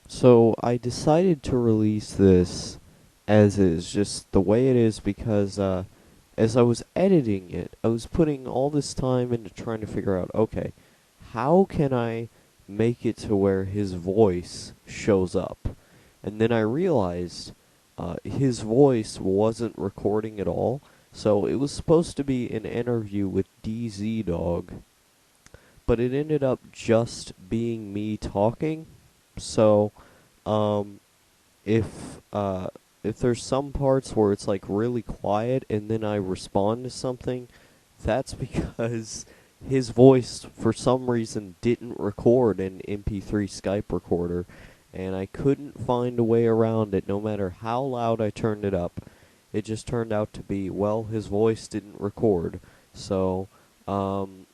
So I decided to release this as is, just the way it is, because as I was editing it, I was putting all this time into trying to figure out, okay, how can I make it to where his voice shows up? And then I realized his voice wasn't recording at all, so it was supposed to be an interview with Dee Zee Dog, but it ended up just being me talking. So, um, if uh, if there's some parts where it's like really quiet and then I respond to something, that's because his voice for some reason didn't record in MP3 Skype recorder, and I couldn't find a way around it no matter how loud I turned it up. It just turned out to be, well, his voice didn't record. So, um,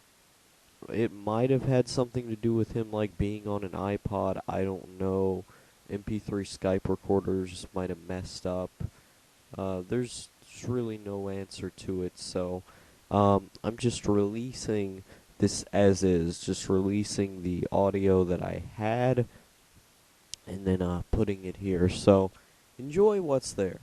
it might have had something to do with him like being on an iPod. I don't know. MP3 Skype recorders might have messed up. There's really no answer to it, so I'm just releasing this as is, just releasing the audio that I had, and then putting it here. So enjoy what's there.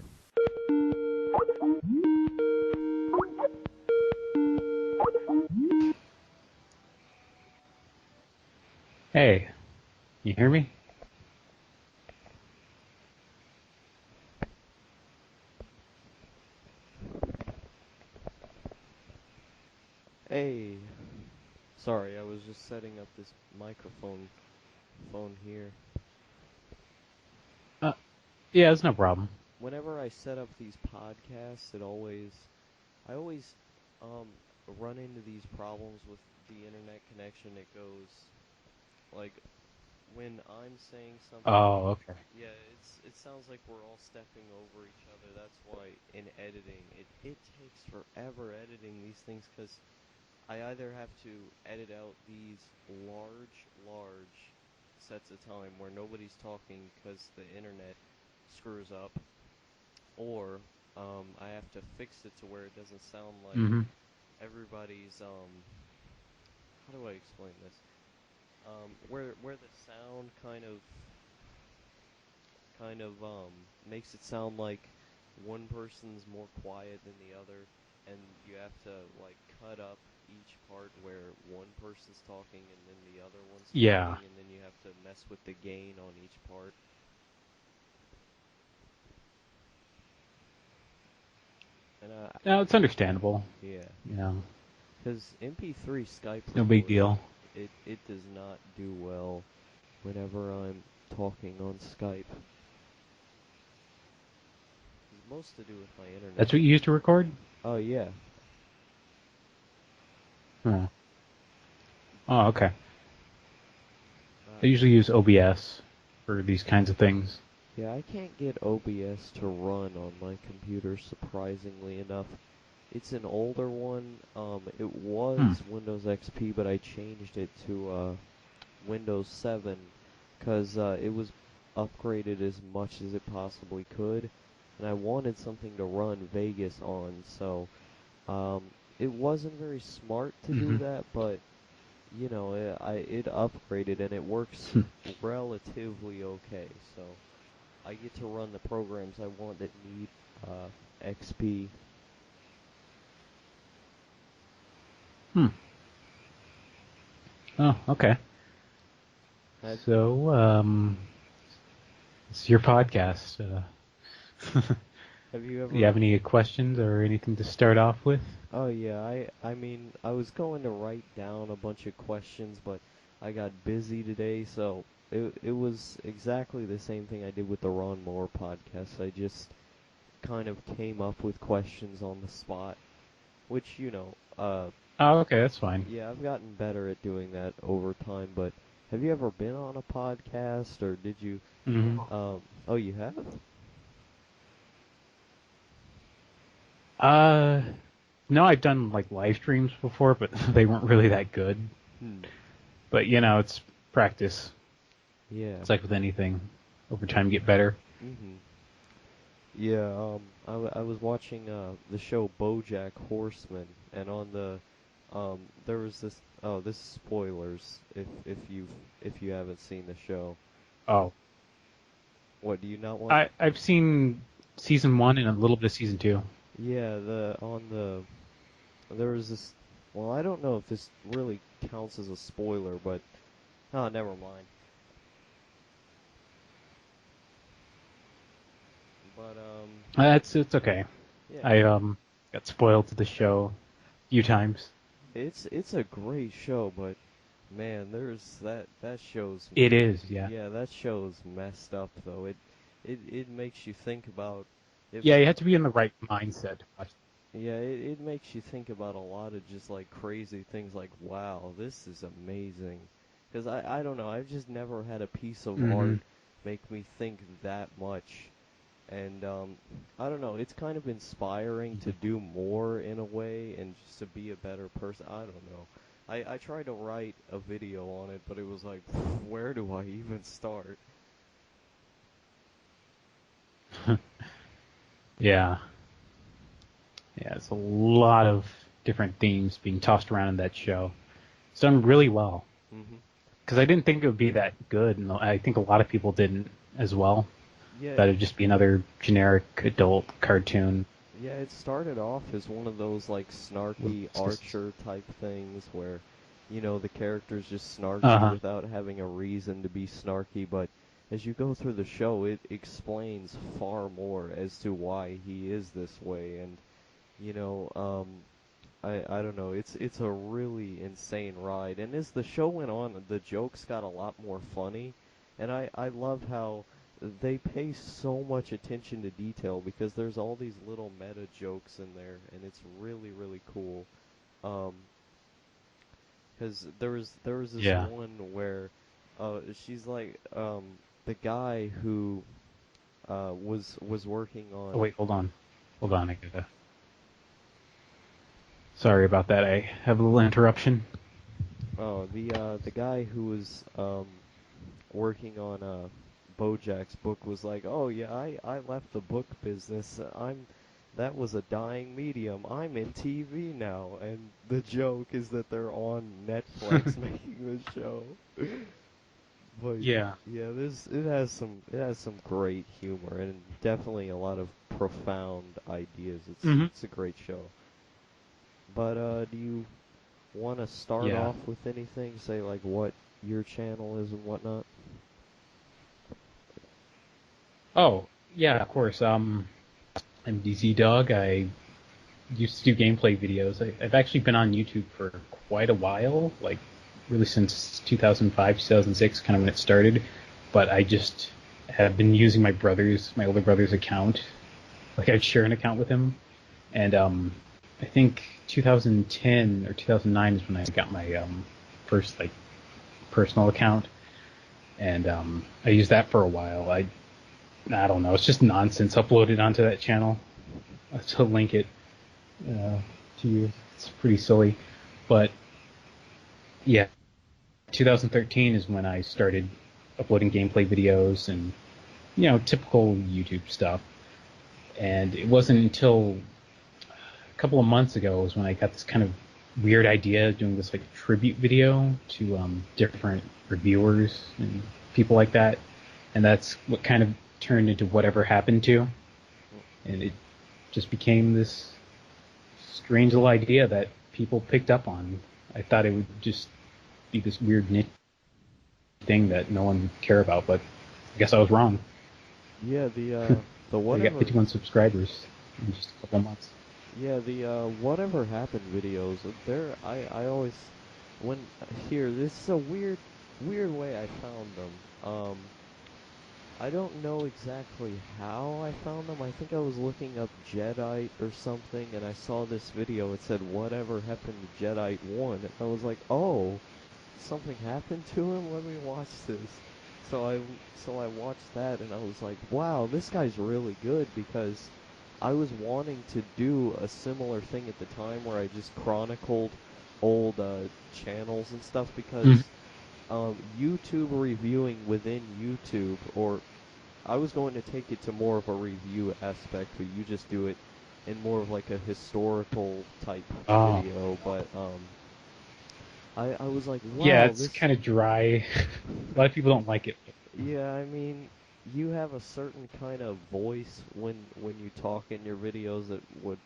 Hey, you hear me? Hey, sorry, I was just setting up this microphone phone here. Uh, yeah, it's no problem. Whenever I set up these podcasts, I always um run into these problems with the internet connection. It goes like when I'm saying something, Oh, okay. yeah, it sounds like we're all stepping over each other. That's why in editing, it takes forever editing these things because I either have to edit out these large sets of time where nobody's talking because the internet screws up, or I have to fix it to where it doesn't sound like Mm-hmm. everybody's how do I explain this? Where the sound kind of makes it sound like one person's more quiet than the other, and you have to like cut up each part where one person's talking and then the other one's Yeah. talking, and then you have to mess with the gain on each part. And No, it's understandable. yeah, You know, because MP3 Skype it's no big recording, deal. it does not do well whenever I'm talking on Skype. It's most to do with my internet. That's what you used to record? Oh yeah. Huh. Oh, okay. Uh, I usually use OBS for these kinds of things. yeah, I can't get OBS to run on my computer, surprisingly enough. It's an older one. It Hmm. was Windows XP, but I changed it to Windows 7 because it was upgraded as much as it possibly could, and I wanted something to run Vegas on, so um, it wasn't very smart to do Mm-hmm. that, but it upgraded and it works relatively okay. So I get to run the programs I want that need XP. Hmm. Oh, okay. Have So, it's your podcast. Have you Do you ever? have any questions or anything to start off with? Oh yeah, I mean I was going to write down a bunch of questions, but I got busy today, so it was exactly the same thing I did with the Ron Moore podcast. I just kind of came up with questions on the spot, which Oh, okay, that's fine. yeah, I've gotten better at doing that over time. But have you ever been on a podcast, or did you? Mm-hmm. Oh, you have? Uh, no, I've done like live streams before, but they weren't really that good. Hmm. But it's practice. Yeah. It's like with anything. Over time, you get better. Mhm. Yeah. I was watching the show BoJack Horseman, and on there was this. Oh, this is spoilers if you haven't seen the show. Oh. What do you not want? I've seen season 1 and a little bit of season 2. Yeah, there was this. Well, I don't know if this really counts as a spoiler, but oh, never mind. But It's okay. yeah, I got spoiled to the show a few times. it's a great show, but man, there's that show's It is, yeah. yeah, that show's messed up though. It makes you think about it. Yeah, you have to be in the right mindset to watch. Yeah, it makes you think about a lot of just like crazy things like, wow, this is amazing. Because I don't know, I've just never had a piece of Mm-hmm. art make me think that much. And I don't know, it's kind of inspiring to do more in a way and just to be a better person. I don't know. I tried to write a video on it, but it was like, where do I even start? Yeah, yeah. It's a lot of different themes being tossed around in that show. It's done really well Hmm. because I didn't think it would be that good, and I think a lot of people didn't as well. Yeah, That it'd just be another generic adult cartoon. yeah, it started off as one of those like snarky Archer type things where, the character's just snarky Uh-huh. without having a reason to be snarky, but as you go through the show, it explains far more as to why he is this way, and you know, I don't know, it's a really insane ride, and as the show went on, the jokes got a lot more funny, and I love how they pay so much attention to detail because there's all these little meta jokes in there, and it's really really cool. Um, because there was this Yeah. one where, she's like, the guy who was working Oh on, wait, hold on, hold on. I gotta. Sorry about that. I have a little interruption. the guy who was working on BoJack's book was like, "Oh yeah, I left the book business. That was a dying medium. I'm in TV now." And the joke is that they're on Netflix making the show. But Yeah. yeah, it has some great humor and definitely a lot of profound ideas. It's Hmm. it's a great show. But do you want to start Yeah. off with anything? Say like what your channel is and whatnot. Oh, yeah. Of course. I'm Dee Zee Dog. I used to do gameplay videos. I've actually been on YouTube for quite a while, like really since 2005, 2006, kind of when it started. But I just have been using my older brother's account. Like I'd share an account with him, and I think 2010 or 2009 is when I got my first like personal account, and I used that for a while. I don't know, it's just nonsense uploaded onto that channel. To link it uh, to you, it's pretty silly, but yeah, 2013 is when I started uploading gameplay videos and typical YouTube stuff. And it wasn't until a couple of months ago was when I got this kind of weird idea of doing this like tribute video to different reviewers and people like that, and that's what kind of turned into whatever happened to, and it just became this strange little idea that people picked up on. I thought it would just be this weird niche thing that no one would care about, but I guess I was wrong. Yeah, the I got whatever 51 subscribers in just a couple of months. yeah, the whatever happened videos, they're I always when here this is a weird way I found them. I don't know exactly how I found them. I think I was looking up Jedi or something and I saw this video. It said whatever happened to Jedi 1. And I was like, "Oh, something happened to him? Let me watch this." So I watched that and I was like, "Wow, this guy's really good," because I was wanting to do a similar thing at the time where I just chronicled old channels and stuff Mm-hmm. because YouTube reviewing within YouTube, or I was going to take it to more of a review aspect, but you just do it in more of like a historical type Oh, video. But I was like, yeah, wow, it's this kind of dry. A lot of people don't like it. yeah, I mean, you have a certain kind of voice when you talk in your videos that would,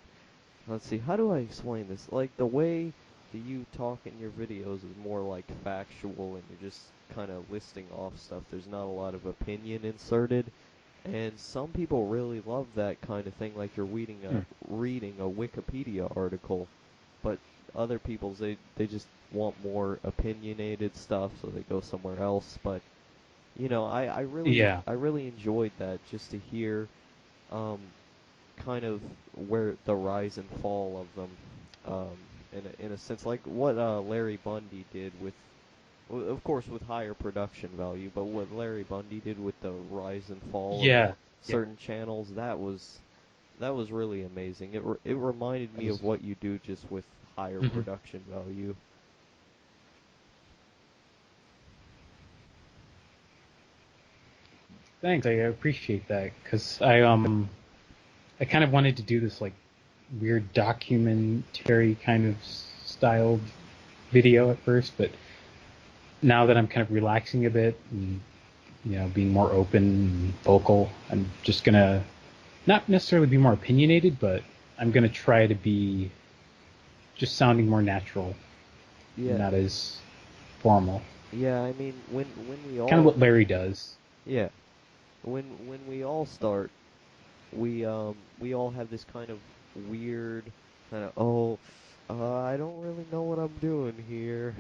let's see, how do I explain this? Like the way that you talk in your videos is more like factual and you're just kind of listing off stuff. There's not a lot of opinion inserted. And some people really love that kind of thing, like you're Hmm. reading a Wikipedia article. But other people's they just want more opinionated stuff, so they go somewhere else. But Yeah. I really enjoyed that just to hear um, kind of where the rise and fall of them, in a sense, like what Larry Bundy did with, of course, with higher production value, but what Larry Bundy did with the rise and fall of Yeah. Yeah. certain channels, that was really amazing. It reminded That me was. of what you do just with higher Mhm. production value. Thanks. I appreciate that because I kind of wanted to do this like weird documentary kind of styled video at first, but now that I'm kind of relaxing a bit and being more open and vocal, I'm just gonna not necessarily be more opinionated, but I'm gonna try to be just sounding more natural and Yeah, not as formal. yeah. I mean, when we Kind of all, what Larry does. yeah, when we all start, we all have this kind of weird kind of, I don't really know what I'm doing here.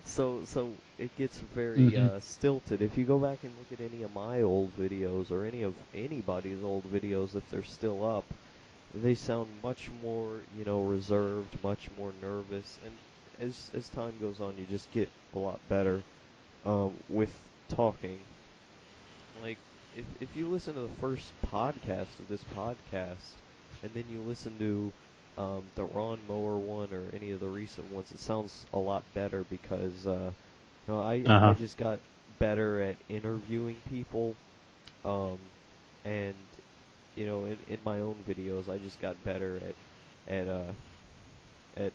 So it gets very Hmm. stilted. If you go back and look at any of my old videos or any of anybody's old videos, if they're still up, they sound much more, reserved, much more nervous. And as time goes on, you just get a lot better with talking. Like if you listen to the first podcast of this podcast, and then you listen to the Ron Mower one or any of the recent ones, it sounds a lot better because Uh I huh. just got better at interviewing people, um, and in my own videos I just got better at uh at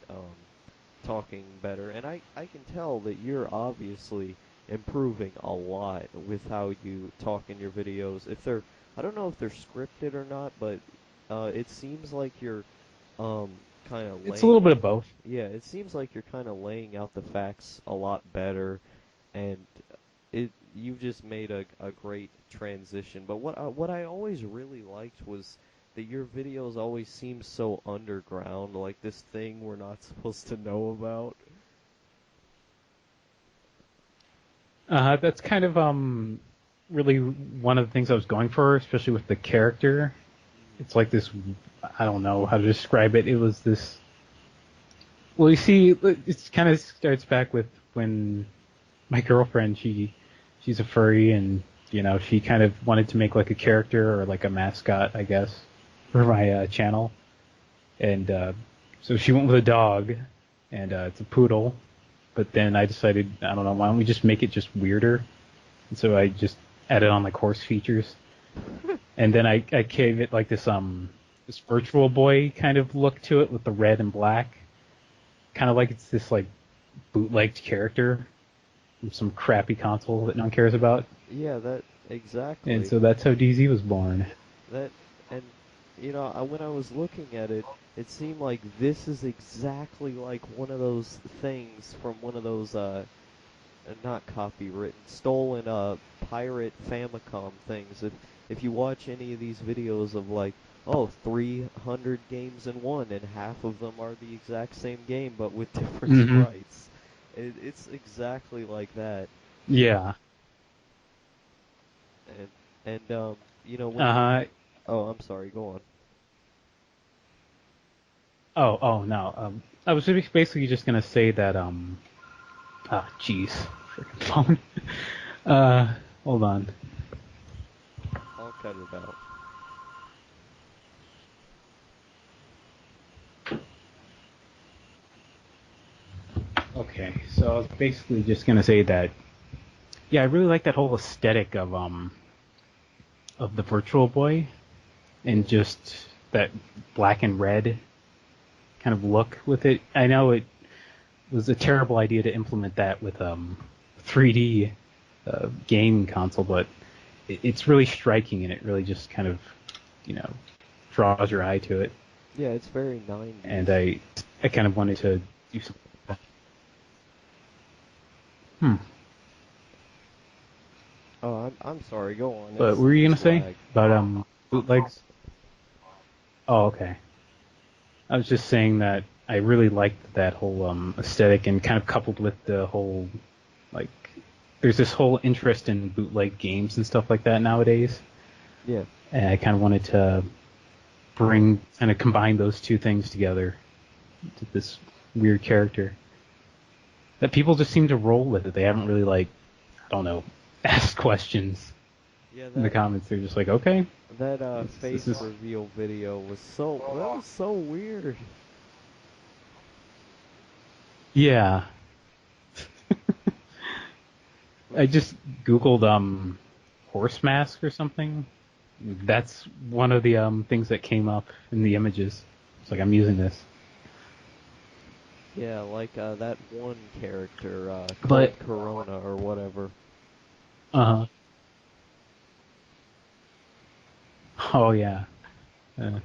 talking better, and I can tell that you're obviously improving a lot with how you talk in your videos. If they're, I don't know if they're scripted or not, but it seems like you're um kind of It's a little laying bit out. of both. Yeah, it seems like you're kind of laying out the facts a lot better, and you've just made a great transition. But what I always really liked was that your videos always seem so underground, like this thing we're not supposed to know about. That's kind of really one of the things I was going for, especially with the character. It's like this. I don't know how to describe it. It was this. Well, you see, it kind of starts back with when my girlfriend, she's a furry, and she kind of wanted to make like a character or like a mascot, I guess, for my channel, and so she went with a dog, and it's a poodle. But then I decided, I don't know, why don't we just make it just weirder? And so I just added on like horse features, and then I gave it like this virtual boy kind of look to it with the red and black, kind of like it's this like bootlegged character from some crappy console that no one cares about. Yeah, that And exactly. so that's how DZ was born. That and when I was looking at it, it seemed like this is exactly like one of those things from one of those not copywritten, stolen pirate Famicom things. If you watch any of these videos of like, 300 games in one, and half of them are the exact same game but with different Hmm. sprites, it's exactly like that. Yeah. And when you Uh, oh, I'm sorry, go on. oh, no. I was basically just gonna say that, jeez. Freaking phone. Uh, hold on. I'll cut it out. Okay, so I was basically just gonna say that, yeah, I really like that whole aesthetic of the Virtual Boy and Yeah. just that black and red kind of look with it. I know it was a terrible idea to implement that with 3D game console, but it's really striking, and it really just kind of, you know, draws your eye to it. Yeah, it's very And 90s. I kind of wanted to do something. Hmm. Oh, I'm sorry. Go on. But what It's were you gonna it's say lag. about bootlegs? Oh, okay. I was just saying that I really liked that whole aesthetic, and kind of coupled with the whole, like, there's this whole interest in bootleg games and stuff like that nowadays. Yeah. And I kind of wanted to kind of combine those two things together to this weird character that people just seem to roll with it. They haven't really, like, I don't know, asked questions Yeah, in the comments. They're just like, okay, that this face is, reveal video was so weird. yeah. I just googled horse mask or something. That's one of the things that came up in the images. It's like I'm using this, Yeah, like that one character, but Cold Corona or whatever. uh, oh yeah. Uh,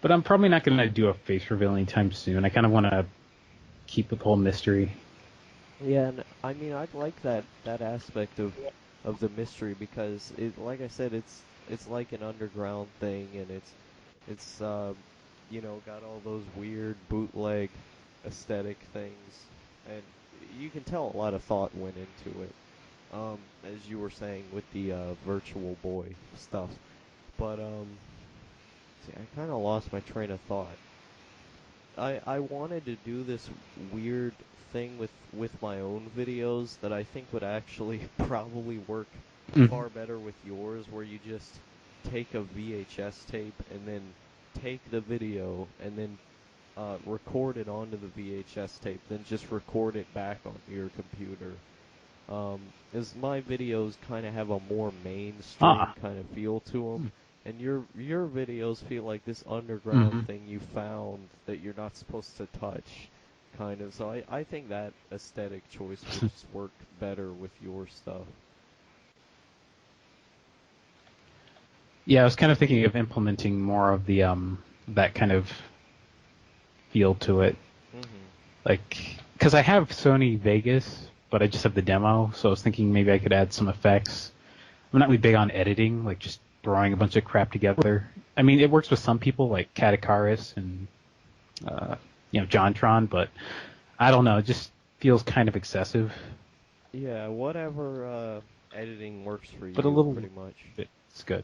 but I'm probably not gonna do a face reveal anytime soon. I kind of want to keep with the whole mystery. Yeah, and I mean I like that aspect of the mystery because it, like I said, it's like an underground thing, and it's got all those weird bootleg aesthetic things, and you can tell a lot of thought went into it. As you were saying with the virtual boy stuff. But see, I kind of lost my train of thought. I wanted to do this weird thing with my own videos that I think would actually probably work Mm-hmm. far better with yours, where you just take a VHS tape and then take the video and then record it onto the VHS tape, then just record it back onto your computer. Is my videos kind of have a more mainstream Ah. kind of feel to them, and your videos feel like this underground Mm-hmm. thing you found that you're not supposed to touch, kind of. So I think that aesthetic choice would just work better with your stuff. Yeah, I was kind of thinking of implementing more of the that kind of feel to it. Mhm. Like, because I have Sony Vegas, but I just have the demo, so I was thinking maybe I could add some effects. I'm not really big on editing, like just throwing a bunch of crap together. I mean, it works with some people, like Catakaris and uh, JonTron, but I don't know. It just feels kind of excessive, Yeah, whatever editing works for but a you, little pretty much. bit. It's good.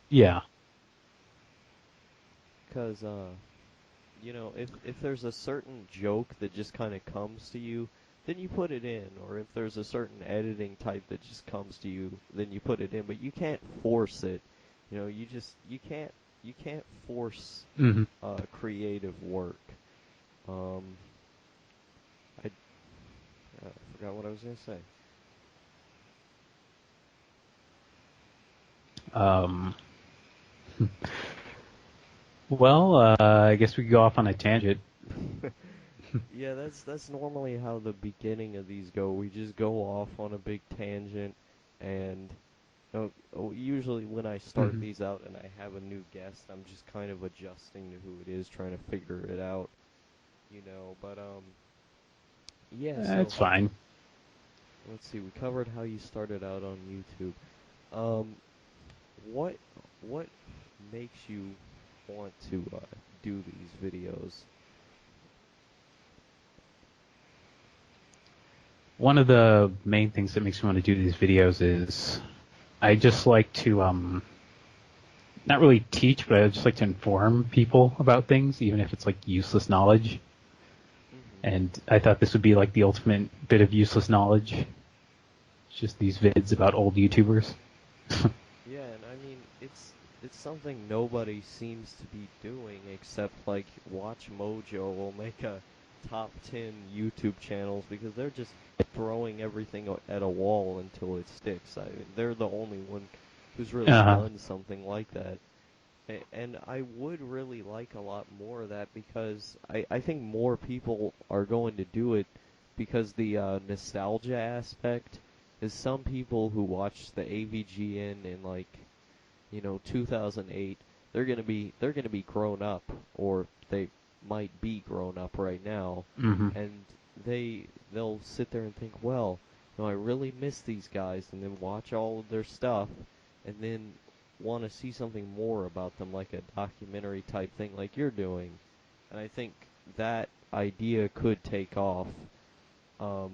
Yeah. Cause if there's a certain joke that just kind of comes to you, then you put it in. Or if there's a certain editing type that just comes to you, then you put it in. But you can't force it. You can't force Hmm. creative work. Um, I forgot what I was gonna say. Um, well, I guess we could go off on a tangent. Yeah, that's normally how the beginning of these go. We just go off on a big tangent, and usually when I start Hmm. these out and I have a new guest, I'm just kind of adjusting to who it is, trying to figure it out. But yeah. So It's fine. let's see. We covered how you started out on YouTube. Um, what what makes you want to do these videos? One of the main things that makes me want to do these videos is I just like to not really teach, but I just like to inform people about things, even if it's like useless knowledge. Hmm. And I thought this would be like the ultimate bit of useless knowledge. It's just these vids about old YouTubers. Yeah, and I mean it's something nobody seems to be doing except like Watch Mojo will make a top 10 YouTube channels because they're just throwing everything at a wall until it sticks. They're the only one who's really Uh-huh. done something like that. And I would really like a lot more of that because I think more people are going to do it because the nostalgia aspect is some people who watched the AVGN in like 2008, they're gonna be grown up, or they might be grown up right now, Hmm. and they'll sit there and think, well, I really miss these guys, and then watch all of their stuff, and then want to see something more about them, like a documentary type thing, like you're doing. And I think that idea could take off, um,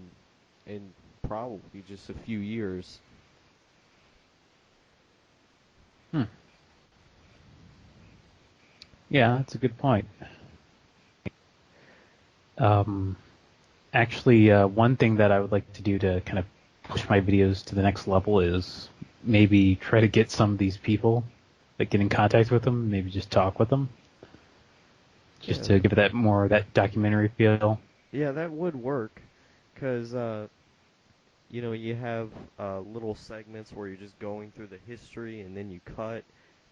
in probably just a few years. Hmm. Yeah, that's a good point. Um, Actually, one thing that I would like to do to kind of push my videos to the next level is maybe try to get some of these people, like get in contact with them, maybe just talk with them, just Yeah, to give it that more that documentary feel. yeah, that would work, cause you have little segments where you're just going through the history, and then you cut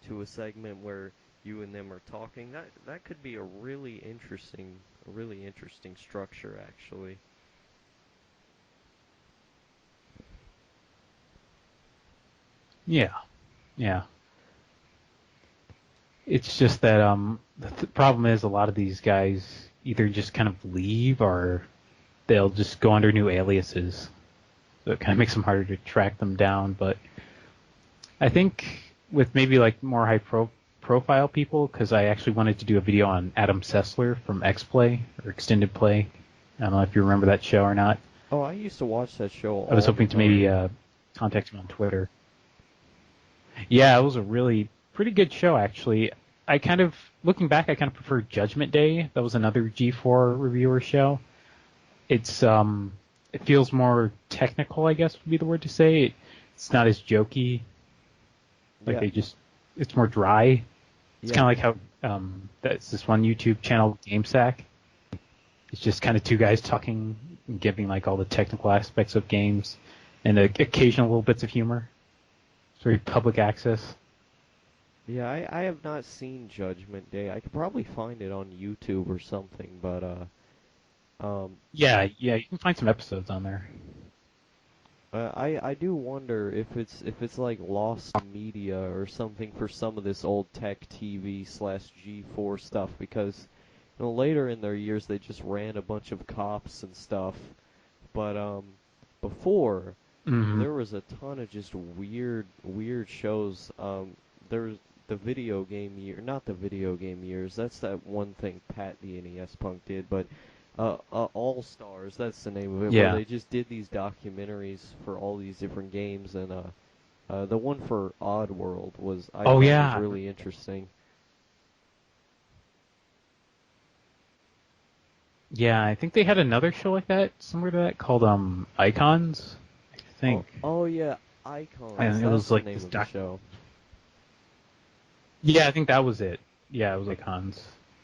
to a segment where you and them are talking. That could be a really interesting structure, actually. Yeah, yeah. It's just that the problem is a lot of these guys either just kind of leave or they'll just go under new aliases. So it kind of makes them harder to track them down. But I think with maybe like more profile people, because I actually wanted to do a video on Adam Sessler from X Play or Extended Play. I don't know if you remember that show or not. Oh, I used to watch that show I was all the hoping to maybe time. contact him on Twitter. Yeah, it was a really pretty good show actually. I kind of looking back, I kind of prefer Judgment Day. That was another G4 reviewer show. It's it feels more technical, I guess would be the word to say. It's not as jokey. Like Yeah, it's more dry. It's yeah, kind of like how that's this one YouTube channel, GameSack. It's just kind of two guys talking and giving like all the technical aspects of games and occasional little bits of humor. It's very public access. yeah. I have not seen Judgment Day. I could probably find it on YouTube or something, but um, Yeah, yeah, you can find some episodes on there. I do wonder if it's like lost media or something for some of this old tech TV / G4 stuff, because later in their years they just ran a bunch of cops and stuff, but before, Hmm. there was a ton of just weird shows. There's the video game year, not the video game years. That's that one thing Pat the NES Punk did, but All Stars. That's the name of it, where Yeah. they just did these documentaries for all these different games, and the one for Oddworld was I Oh thought was yeah. really interesting. Yeah, I think they had another show like that, similar to that, called Icons. I Oh, think. oh yeah, Icons. And it That's was the like name this of the doc. show. Yeah, I think that was it. Yeah, it was Icons.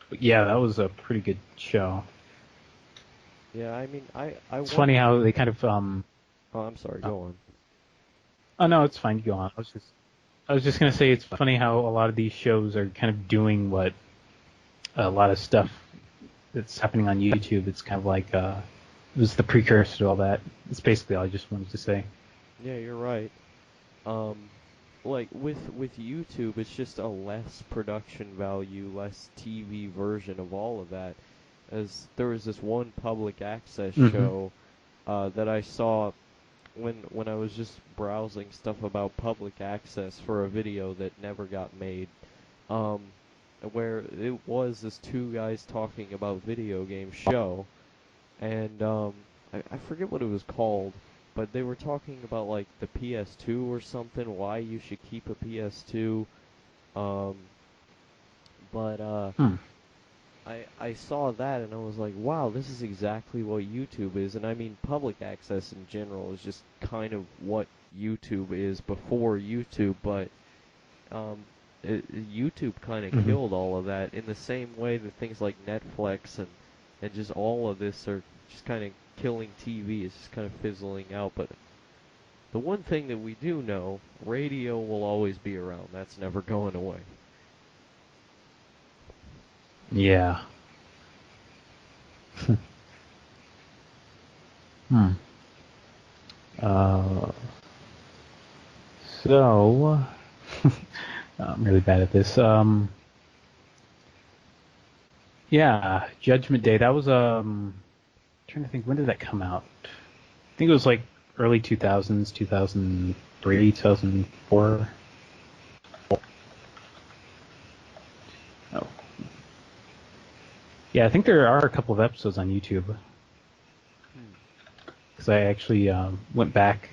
But yeah, that was a pretty good show. Yeah, I mean, I It's funny wonder. how they kind of Oh, I'm sorry. uh, Go on. oh no, it's fine. You go on. I was just gonna say it's funny how a lot of these shows are kind of doing what a lot of stuff that's happening on YouTube. It's kind of like it was the precursor to all that. It's basically all I just wanted to say. Yeah, you're right. Um, like with YouTube, it's just a less production value, less TV version of all of that. As there was this one public access Hmm. show that I saw when I was just browsing stuff about public access for a video that never got made. Um, where it was this two guys talking about video game show, and I forget what it was called, but they were talking about like the PS2 or something, why you should keep a PS2. Um, but Hmm. I saw that and I was like, wow, this is exactly what YouTube is. And I mean, public access in general is just kind of what YouTube is before YouTube, but um, YouTube kind of Hmm. killed all of that in the same way that things like Netflix and just all of this are just kind of killing TV. It's just kind of fizzling out. But the one thing that we do know, radio will always be around. That's never going away. Yeah. Hmm. So, I'm really bad at this. Yeah, Judgment Day. That was trying to think, when did that come out? I think it was like early 2000s, 2003, 2004. Oh, yeah, I think there are a couple of episodes on YouTube Hmm. because I actually went back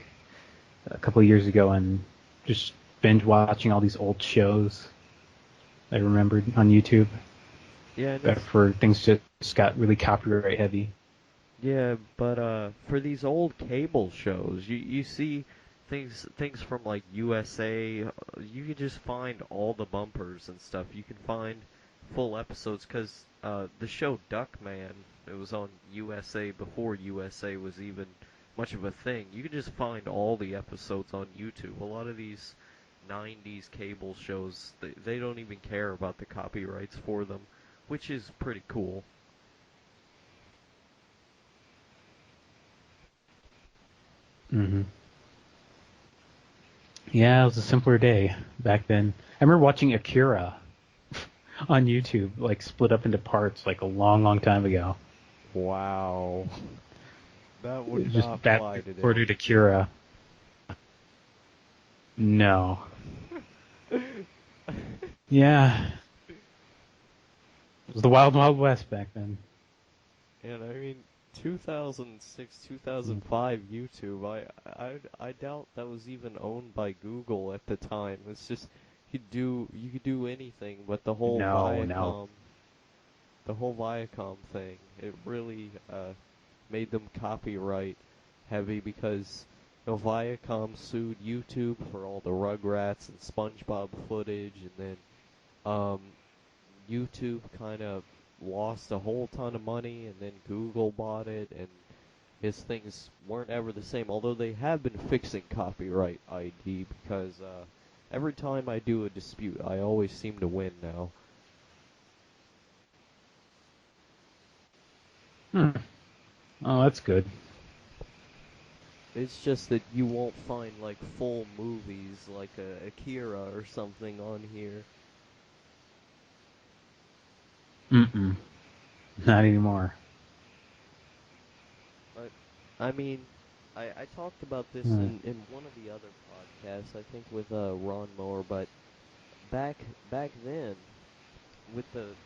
a couple of years ago and just binge watching all these old shows I remembered on YouTube. Yeah, and Back it's for things just got really copyright heavy. yeah, but for these old cable shows, you see things from like USA. You can just find all the bumpers and stuff. You can find full episodes because the show Duckman, it was on USA before USA was even much of a thing. You can just find all the episodes on YouTube. A lot of these 90s cable shows, they don't even care about the copyrights for them, which is pretty cool. Hmm. Yeah, it was a simpler day back then. I remember watching Akira on YouTube, like split up into parts, like a long, long time ago. Wow. That It would was not just badly fly today. recorded Akira. No. Yeah, it was the Wild Wild West back then. And I mean, 2006, 2005 YouTube. I doubt that was even owned by Google at the time. It's just you could do anything, but No, no. The whole Viacom thing, it really made them copyright heavy because Viacom sued YouTube for all the Rugrats and SpongeBob footage, and then um, YouTube kind of lost a whole ton of money, and then Google bought it, and his things weren't ever the same. Although they have been fixing copyright ID because every time I do a dispute, I always seem to win now. Hmm. Oh, that's good. It's just that you won't find like full movies like Akira or something on here. Mm-mm. Not anymore. But I mean, I talked about this Hmm. in one of the other podcasts, I think with Ron Moore, but back back then with the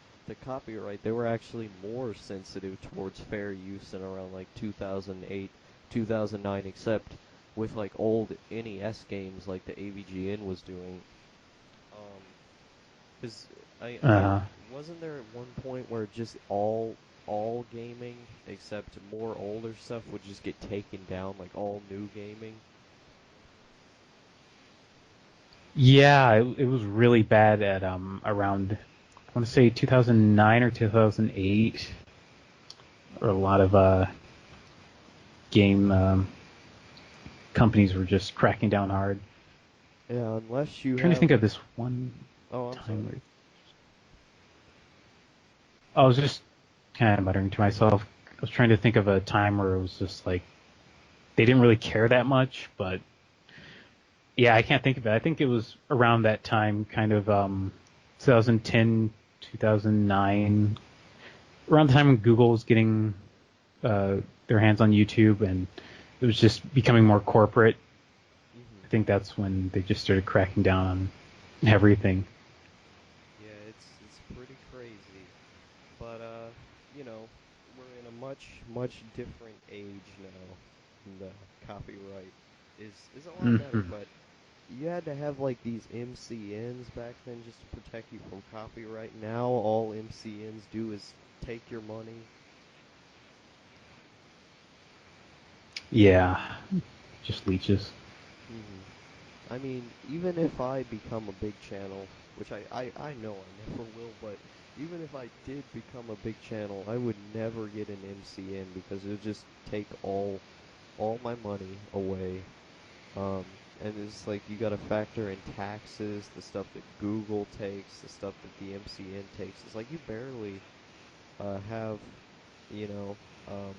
copyright, they were actually more sensitive towards fair use in around like 2008, 2009, except with like old NES games like the AVGN was doing. Um, Because I Uh, wasn't there at one point where just all gaming except more older stuff would just get taken down, like all new gaming. yeah, it was really bad at around, I want to say 2009 or 2008. Or a lot of game companies were just cracking down hard. Yeah, unless you I'm trying to have. think of this one Oh, I'm time sorry. where I was just kind of muttering to myself. I was trying to think of a time where it was just like they didn't really care that much, but yeah, I can't think of it. I think it was around that time, kind of 2010, 2009, around the time when Google was getting their hands on YouTube and it was just becoming more corporate. Hmm. I think that's when they just started cracking down on everything. Yeah, it's pretty crazy, but we're in a much different age now, and copyright is a lot better, Hmm. but you had to have like these MCNs back then just to protect you from copyright. Now all MCNs do is take your money. Yeah, just leeches. Hmm. I mean, even if I become a big channel, which I know I never will, but even if I did become a big channel, I would never get an MCN because it would just take all my money away. And it's like you got to factor in taxes, the stuff that Google takes, the stuff that the MCN takes. It's like you barely have, you know, um,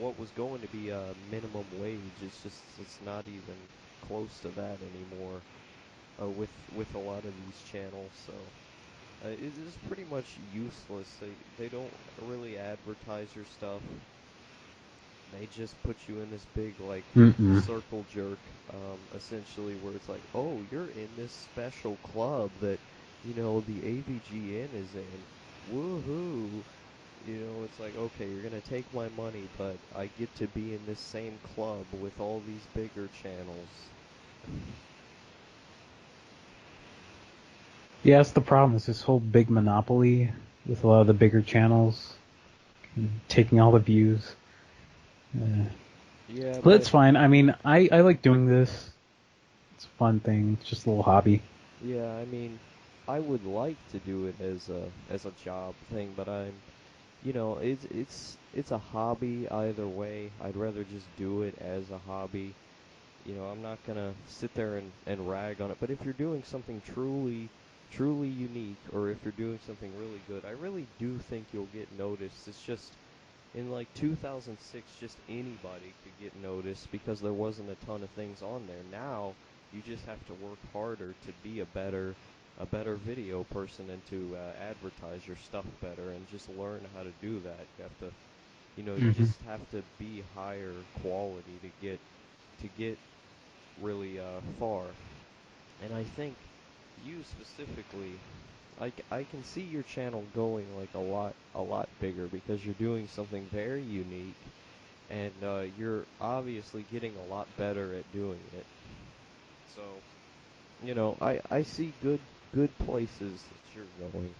what was going to be a minimum wage. It's just it's not even. close to that anymore with a lot of these channels. So it is pretty much useless. They don't really advertise your stuff. They just put you in this big like Mm-mm. circle jerk, essentially, where it's like, oh, you're in this special club that the AVGN is in. Woohoo! It's like, okay, you're gonna take my money, but I get to be in this same club with all these bigger channels. Yeah, that's the problem. Is this whole big monopoly with a lot of the bigger channels taking all the views. Yeah, Well, but that's fine. I mean, I like doing this. It's a fun thing. It's just a little hobby. yeah, I mean, I would like to do it as a job thing, but it's a hobby either way. I'd rather just do it as a hobby. I'm not gonna sit there and rag on it. But if you're doing something truly unique, or if you're doing something really good, I really do think you'll get noticed. It's just in like 2006, just anybody could get noticed because there wasn't a ton of things on there. Now you just have to work harder to be a better video person and to advertise your stuff better and just learn how to do that. You Hmm. just have to be higher quality to get really far. And I think you specifically, I can see your channel going like a lot bigger because you're doing something very unique, and you're obviously getting a lot better at doing it. So I see good places that you're going.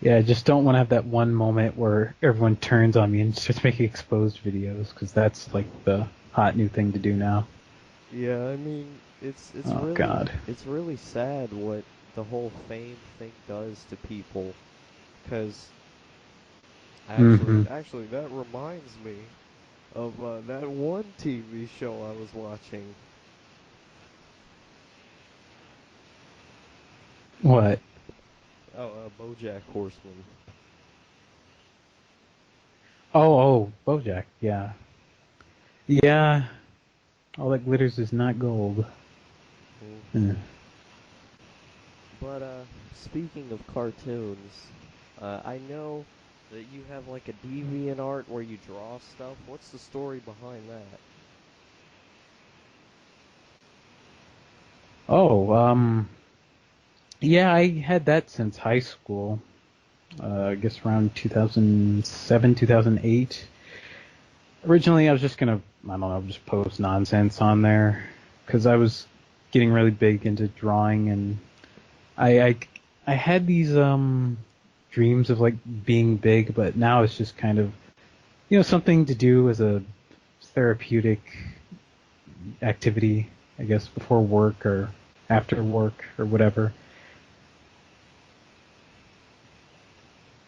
Yeah, I just don't want to have that one moment where everyone turns on me and starts making exposed videos, because that's like the hot new thing to do now. Yeah, I mean it's Oh really God. it's really sad what the whole fame thing does to people. Because actually, Hmm. actually, that reminds me of that one TV show I was watching. What? Oh, BoJack Horseman. Oh, BoJack. Yeah. Yeah. All that glitters is not gold. Hmm. Hmm. But speaking of cartoons, I know that you have like a deviant art where you draw stuff. What's the story behind that? Oh, yeah, I had that since high school. I guess around 2007, 2008. Originally, I was just gonna, I don't know, just post nonsense on there because I was getting really big into drawing, and I, I, I had these dreams of like being big, but now it's just kind of something to do as a therapeutic activity, I guess, before work or after work or whatever.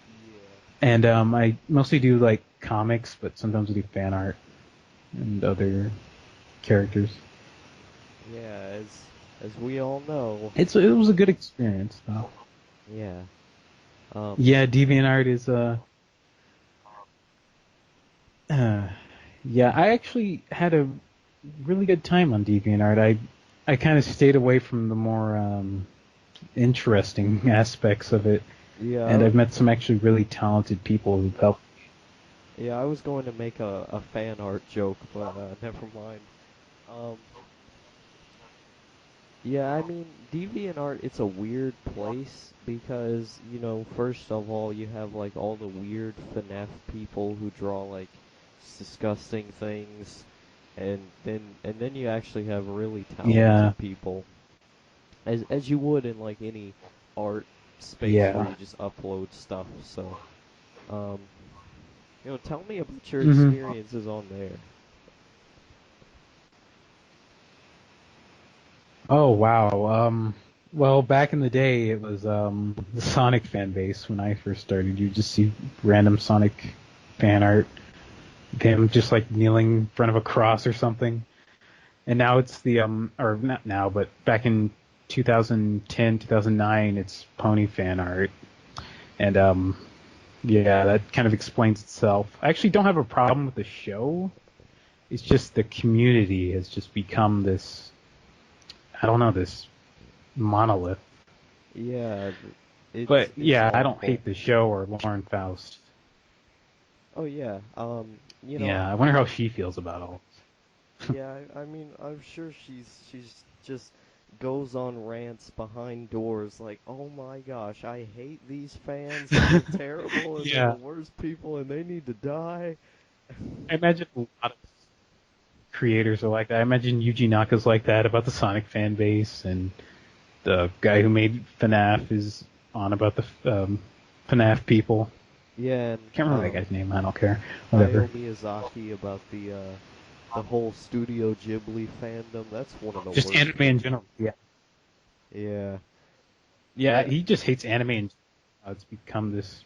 Yeah, And I mostly do like comics, but sometimes I do fan art and other characters. yeah. As we all know. It was a good experience though. Yeah. Um. Yeah, DeviantArt is uh yeah, I actually had a really good time on DeviantArt. I kind of stayed away from the more interesting aspects of it, and Yeah. I've met some actually really talented people who've helped. Yeah. I was going to make a fan art joke, but never mind. Um. Yeah, I mean, DeviantArt, it's a weird place because, first of all, you have like all the weird FNAF people who draw like disgusting things, and then you actually have really Yeah, talented people, as you would in like any art space where yeah. you just upload stuff. So, um, tell me about your Hmm. experiences on there. Oh wow. Well, back in the day, it was the Sonic fan base when I first started. You just see random Sonic fan art, him just like kneeling in front of a cross or something. And now it's the or not now, but back in 2010, 2009, it's Pony fan art, and yeah, that kind of explains itself. I actually don't have a problem with the show. it's just the community has just become this, I don't know, this monolith. Yeah, But it's yeah, I don't awful. hate the show or Lauren Faust. Oh yeah, you know, Yeah, I wonder how she feels about all yeah, I mean, I'm sure she's just goes on rants behind doors like, "Oh my gosh, I hate these fans and they're this. terrible and they're the Yeah, worst people and they need to die." I imagine a lot of creators are like that. I imagine Yuji Naka's like that about the Sonic fan base, and the guy who made FNAF is on about the FNAF people. Yeah, and Can't remember that guy's name. I don't care. Whatever. Hayao Miyazaki about the whole Studio Ghibli fandom. That's one of the Just worst anime in general. fandoms. Yeah. Yeah, Yeah, but he just hates anime, and it's become this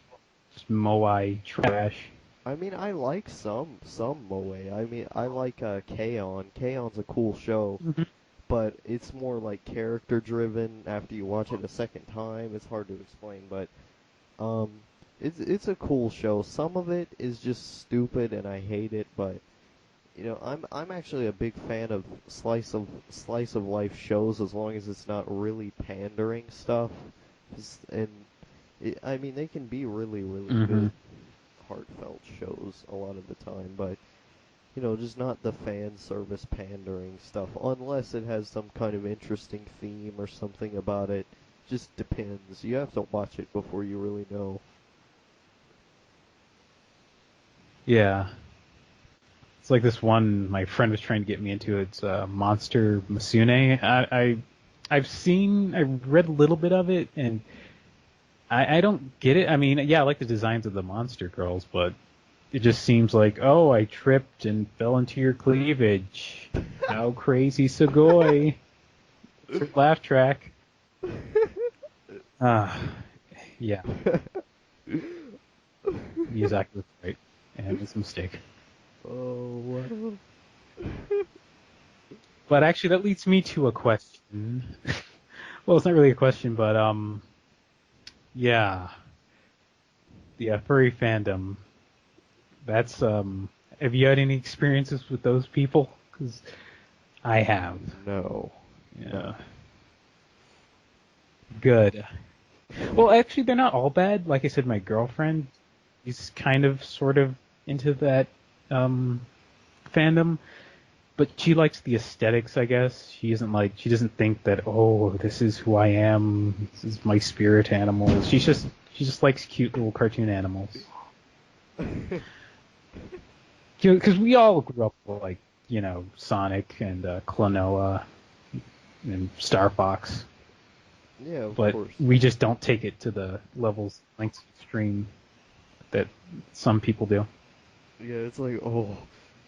just moai trash. I mean, I like some moe. I mean, I like K-On! K-On's a cool show, Mm-hmm. but it's more like character driven. After you watch it a second time, it's hard to explain, but um, it's a cool show. Some of it is just stupid and I hate it, but you know, I'm actually a big fan of slice of life shows as long as it's not really pandering stuff. And I mean, they can be really Mm-hmm. good, heartfelt shows a lot of the time, but you know, just not the fan service pandering stuff, unless it has some kind of interesting theme or something about it. Just depends. You have to watch it before you really know. Yeah. It's like this one my friend was trying to get me into. It's Monster Masune. I read a little bit of it, and I don't get it. I mean, yeah, I like the designs of the monster girls, but it just seems like, oh, I tripped and fell into your cleavage. How crazy, Sugoi. It's her laugh track. Ah, yeah, Miyazaki was right, and it's a mistake. Oh wow. But actually, that leads me to a question. Well, it's not really a question, but yeah, the furry fandom. That's Have you had any experiences with those people? Because I have. No. Yeah, No. good. Well, actually, they're not all bad. Like I said, my girlfriend is kind of, sort of into that um, fandom, but she likes the aesthetics. I guess she doesn't think that, oh, this is who I am. This is my spirit animal. She just likes cute little cartoon animals. Because we all grew up with, like, Sonic and Klonoa and Star Fox, Yeah, of but course. we just don't take it to the levels, lengths of extreme that some people do. Yeah, it's like, oh,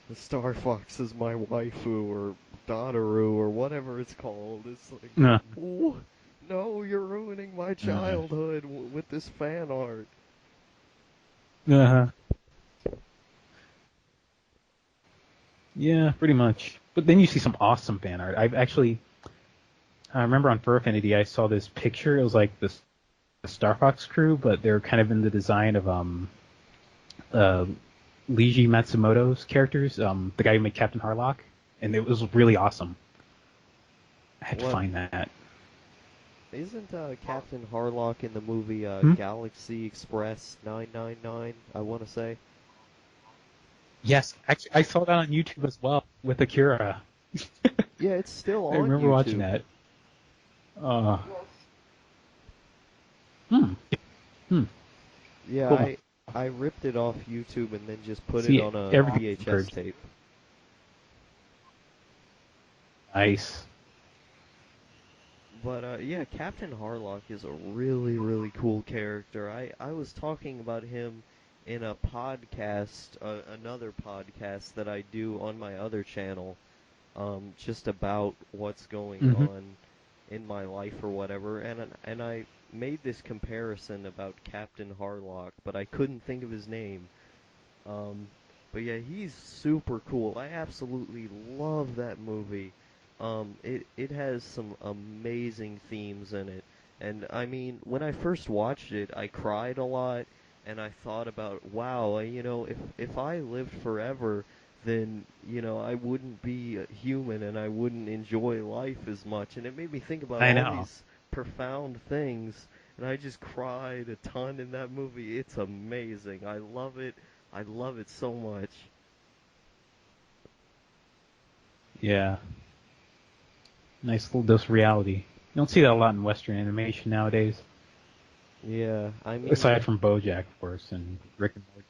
the Star Fox is my waifu or Dotaru or whatever it's called. It's like, Uh, oh, no, you're ruining my uh, childhood with this fan art. uh, yeah, pretty much. But then you see some awesome fan art. I remember on Fur Affinity, I saw this picture. It was like the Star Fox crew, but they're kind of in the design of uh, Leiji Matsumoto's characters, the guy who made Captain Harlock, and it was really awesome. I had to What? find that. Isn't Captain Harlock in the movie Hmm? Galaxy Express 999, I want to say? Yes, actually, I saw that on YouTube as well with Akira. Yeah, it's still I on remember watching YouTube. that. Uh, hmm, hmm, Yeah, cool. I ripped it off YouTube and then just put it See, on a everything's VHS encouraged. tape. Nice. But yeah, Captain Harlock is a really cool character. I was talking about him in a podcast, another podcast that I do on my other channel, just about what's going Hmm. on in my life or whatever, and I made this comparison about Captain Harlock, but I couldn't think of his name. Um, but yeah, he's super cool. I absolutely love that movie. It has some amazing themes in it. And I mean, when I first watched it, I cried a lot, and I thought about, wow, you know, if I lived forever, then I wouldn't be a human and I wouldn't enjoy life as much. And it made me think about I all know. these profound things, and I just cried a ton in that movie. It's amazing. I love it. I love it so much. Yeah, nice little dose of reality. You don't see that a lot in Western animation nowadays, Yeah, I aside mean, from BoJack, of course, and Rick and Morty.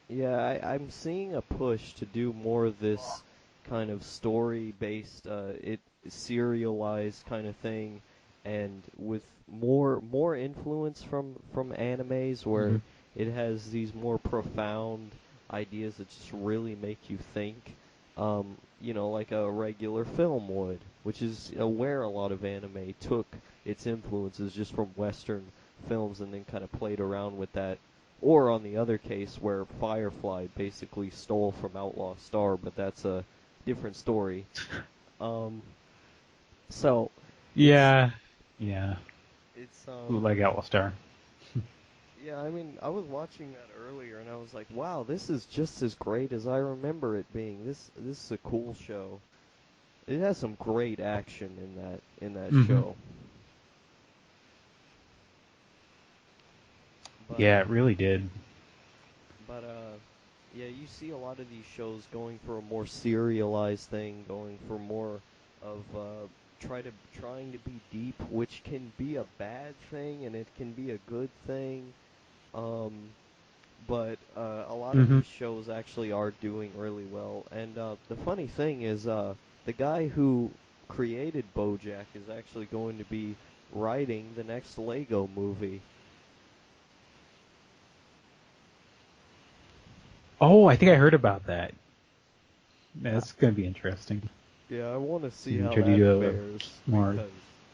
yeah, I'm seeing a push to do more of this kind of story-based, it serialized kind of thing, and with more influence from animes Hmm. where it has these more profound ideas that just really make you think, like a regular film would, which is where a lot of anime took its influences just from Western films and then kind of played around with that, or on the other case where Firefly basically stole from Outlaw Star, but that's a different story. Um, so it's Yeah, yeah. it's Ooh, like Outlaw Star. yeah, I mean, I was watching that earlier and I was like, wow, this is just as great as I remember it being. This is a cool show. It has some great action in that Hmm. show. But Yeah, it really did. But yeah, you see a lot of these shows going for a more serialized thing, going for more of trying to be deep, which can be a bad thing and it can be a good thing. Um, but a lot of Hmm. these shows actually are doing really well. And the funny thing is, the guy who created BoJack is actually going to be writing the next Lego movie. Oh, I think I heard about that. That's going to be interesting. Yeah, I want to see See them how try to that do a fares more because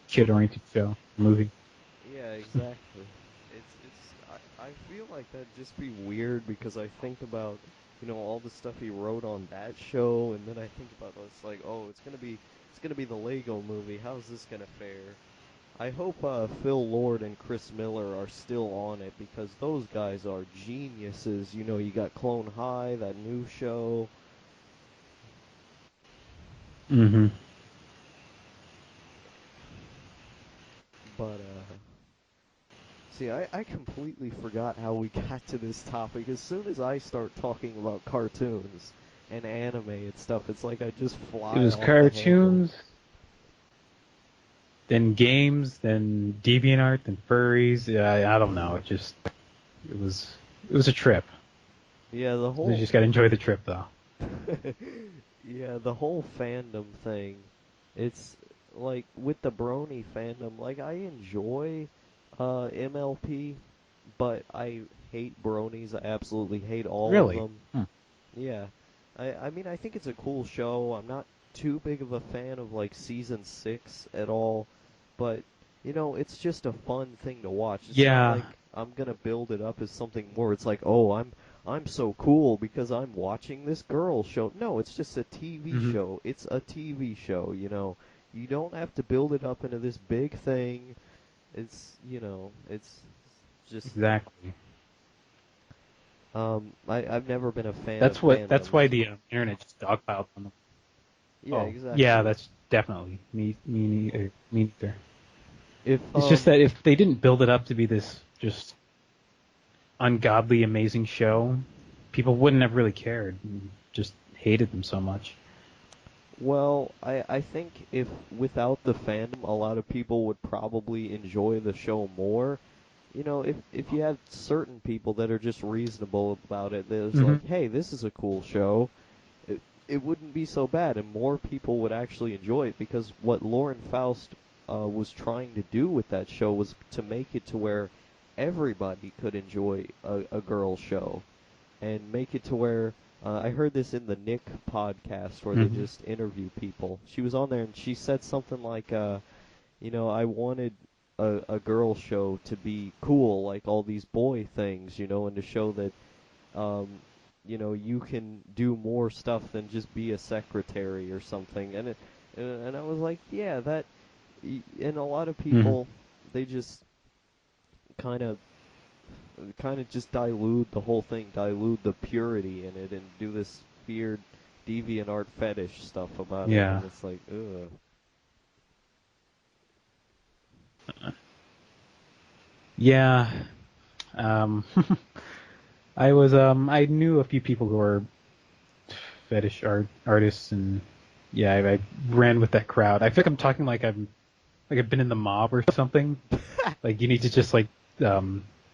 kid-oriented show, movie. yeah, exactly. I feel like that'd just be weird because I think about, all the stuff he wrote on that show and then I think about it's like, oh, it's gonna be the Lego movie. How's this gonna fare? I hope Phil Lord and Chris Miller are still on it because those guys are geniuses. You got Clone High, that new show, Hmm. but see, I completely forgot how we got to this topic. As soon as I start talking about cartoons and anime and stuff, it's like I just It fly was off the handle. cartoons, then games, then DeviantArt, then furries. I don't know. It was it was a trip. Yeah, the You whole just got to enjoy the trip, though. yeah, the whole fandom thing. It's like with the Brony fandom, like I enjoy MLP, but I hate Bronies. I absolutely hate all of Really? them. Hmm. Yeah. I mean, I think it's a cool show. I'm not too big of a fan of like season 6 at all, but it's just a fun thing to watch. It's not Yeah. like I'm going to build it up as something more. It's like, "Oh, I'm so cool because I'm watching this girl show." No, it's just a TV Hmm. show. It's a TV show. You don't have to build it up into this big thing. It's just Exactly. I've never been a fan of That's what. That's why fandoms. the internet just dogpiled on them. Yeah, Oh, yeah. exactly. That's definitely me neither. Me neither. If It's just that if they didn't build it up to be this just ungodly, amazing show, people wouldn't have really cared. And just hated them so much. well, I think if without the fandom, a lot of people would probably enjoy the show more. If you have certain people that are just reasonable about it, there's Hmm. like, hey, this is a cool show. It wouldn't be so bad, and more people would actually enjoy it because what Lauren Faust was trying to do with that show was to make it to where everybody could enjoy a girl show and make it to where I heard this in the Nick podcast where they Hmm. just interview people. She was on there and she said something like, I wanted a girl show to be cool like all these boy things, and to show that um, you can do more stuff than just be a secretary or something. And I was like, yeah, and a lot of Hmm. people they just kind of just dilute the whole thing, dilute the purity in it, and do this weird DeviantArt fetish stuff about it, Yeah. and it's like, ugh. Yeah. Um, I knew a few people who were artists, and yeah, I ran with that crowd. I feel like I'm talking like I've been in the mob or something. Like you need to just like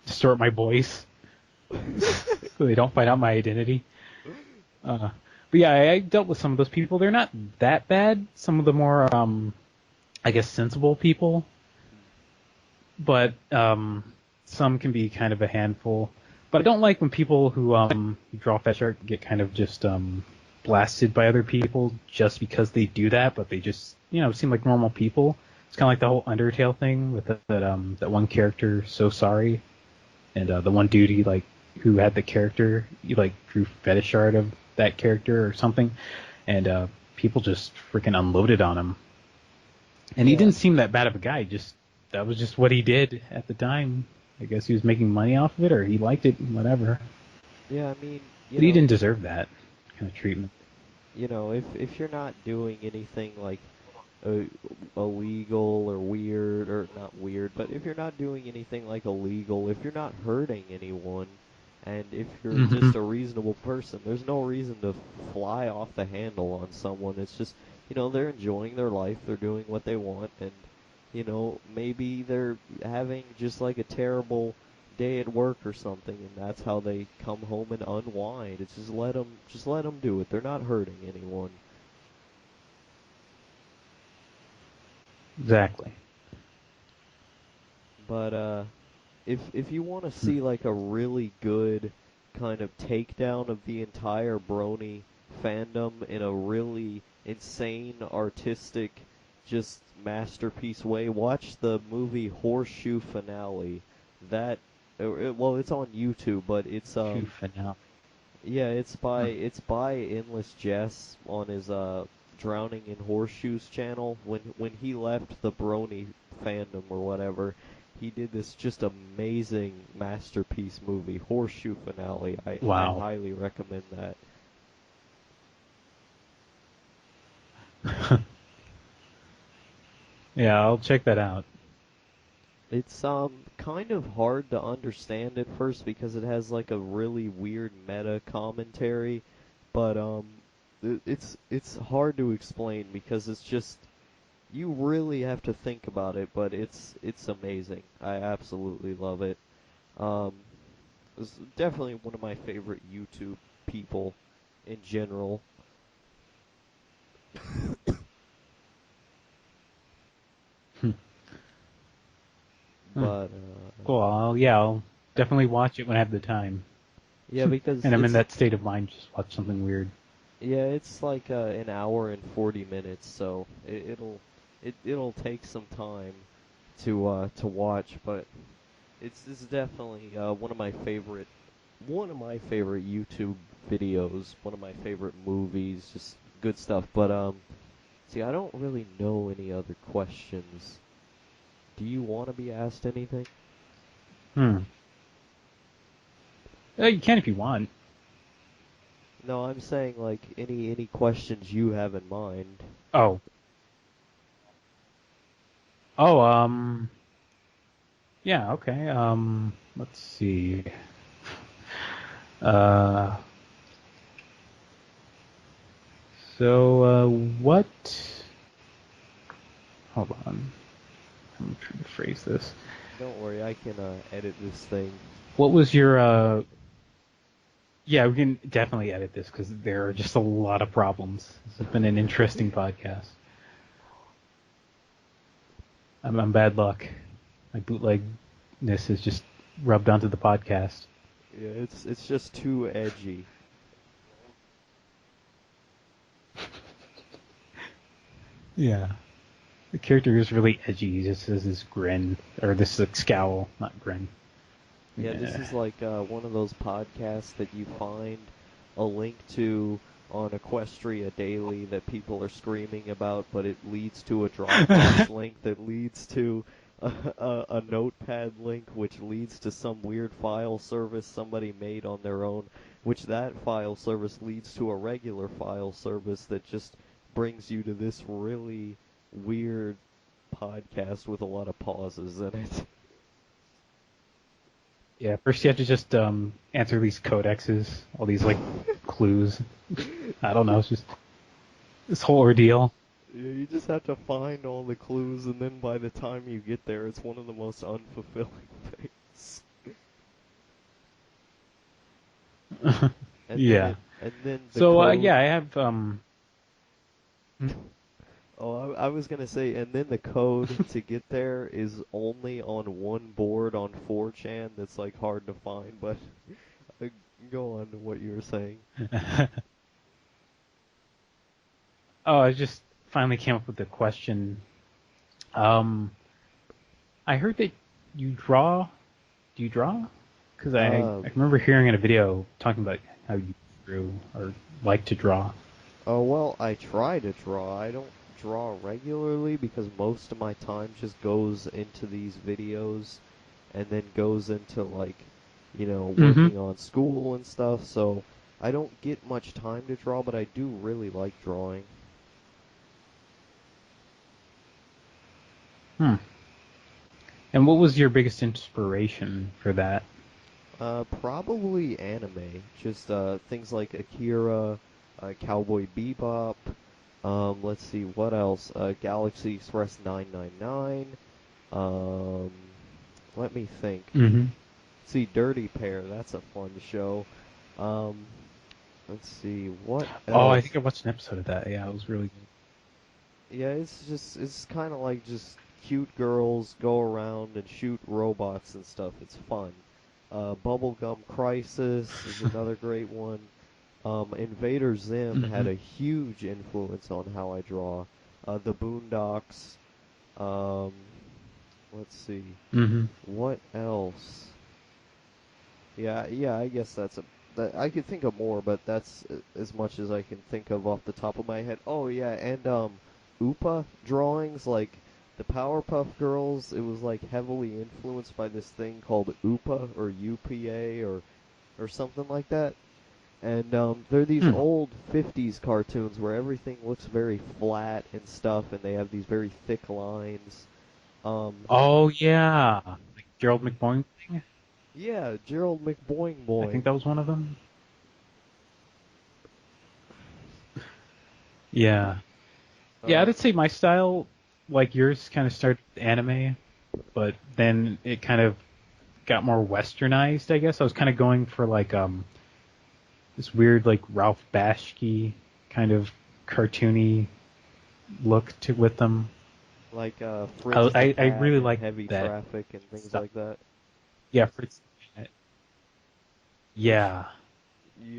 distort my voice so they don't find out my identity. But yeah, I dealt with some of those people. They're not that bad. Some of the more I guess sensible people, but some can be kind of a handful. But I don't like when people who draw fetch art get kind of just blasted by other people just because they do that, but they just seem like normal people. It's kind of like the whole Undertale thing with that one character, So Sorry, and the one dude who had the character, he like drew fetish art of that character or something, and people just freaking unloaded on him. And he Yeah, didn't seem that bad of a guy. Just that was just what he did at the time. I guess he was making money off of it, or he liked it, whatever. yeah. I mean, But he didn't deserve that kind of treatment. if you're not doing anything like uh, illegal or weird, or not weird, but if you're not doing anything like illegal, if you're not hurting anyone, and if you're Hmm. just a reasonable person, there's no reason to fly off the handle on someone. It's just, they're enjoying their life, they're doing what they want, and, maybe they're having just like a terrible day at work or something, and that's how they come home and unwind. It's just let them do it. They're not hurting anyone. Exactly. But if you want to see like a really good kind of takedown of the entire Brony fandom in a really insane artistic just masterpiece way, watch the movie Horseshoe Finale. That well, it's on YouTube, but it's Shoe finale. yeah, Hmm. it's by Endless Jess on his Drowning in Horseshoes channel. When he left the Brony fandom or whatever, he did this just amazing masterpiece movie, Horseshoe Finale. I Wow. highly recommend that. Yeah, I'll check that out. It's kind of hard to understand at first because it has like a really weird meta commentary, but it's hard to explain because it's just you really have to think about it, but it's amazing. I absolutely love it. Um, it's definitely one of my favorite YouTube people in general. Hmm. Hmm. But Cool. I'll definitely watch it when I have the time. yeah, because And I'm in that state of mind, just watch something weird. it's like an hour and 40 minutes, so it'll take some time to watch, but it's definitely one of my favorite YouTube videos, one of my favorite movies, just good stuff. But see, I don't really know any other questions. Do you want to be asked anything? Hmm. You can if you want. No, I'm saying like any questions you have in mind. Oh. Oh. Yeah. Okay. Let's see. Uh. What? Hold on. I'm trying to phrase this. Don't worry, I can edit this thing. What was your? Yeah, we can definitely edit this because there are just a lot of problems. This has been an interesting podcast. I'm bad luck. My bootlegness is just rubbed onto the podcast. Yeah, it's just too edgy. Yeah. The character is really edgy. He just has this grin, or this like, scowl, not grin. Yeah, this Yeah. is like one of those podcasts that you find a link to on Equestria Daily that people are screaming about, but it leads to a Dropbox link that leads to a notepad link which leads to some weird file service somebody made on their own, which that file service leads to a regular file service that just brings you to this really weird podcast with a lot of pauses in it. Yeah, first you have to just answer these codexes, all these like clues. I don't know, it's just this whole ordeal. Yeah, you just have to find all the clues, and then by the time you get there, it's one of the most unfulfilling things. And then Yeah. the So code. yeah, I have Oh, I was gonna say, and then the code to get there is only on one board on 4chan that's like hard to find. But uh, go on to what you were saying. oh, I just finally came up with the question. Um, I heard that you draw. Do you draw? Because I Um, remember hearing in a video talking about how you drew or like to draw. oh well, I try to draw. I don't draw regularly because most of my time just goes into these videos, and then goes into like, Mm-hmm. working on school and stuff. So I don't get much time to draw, but I do really like drawing. Hmm. And what was your biggest inspiration for that? Probably anime. Just things like Akira, Cowboy Bebop. Let's see what else. Galaxy Express 999. Um, let me think. Mm-hmm. See, Dirty Pair. That's a fun show. Um, let's see what Oh, I think else. I watched an episode of that. Yeah, it was really good. Yeah, it's kind of like just cute girls go around and shoot robots and stuff. It's fun. Bubblegum Crisis is another great one. Invader Zim had Mm-hmm. a huge influence on how I draw. The Boondocks. Um, let's see. Mm-hmm. What else? Yeah, I guess that I could think of more, but that's as much as I can think of off the top of my head. Oh yeah, and Upa drawings like the Powerpuff Girls. It was like heavily influenced by this thing called Upa or UPA or something like that. And they're these Hmm. old 50s cartoons where everything looks very flat and stuff, and they have these very thick lines. Um, Oh yeah, like Gerald McBoing thing. yeah, Gerald McBoing I think Boing. that was one of them. Yeah. Yeah, Um, I'd say my style, like yours, kind of started with anime, but then it kind of got more westernized, I guess. I was kind of going for like this weird like Ralph Bashki kind of cartoony look to with them. like Fritz the I Cat really and like Heavy that Traffic and things stuff. like that. Yeah, Fritz. Yeah,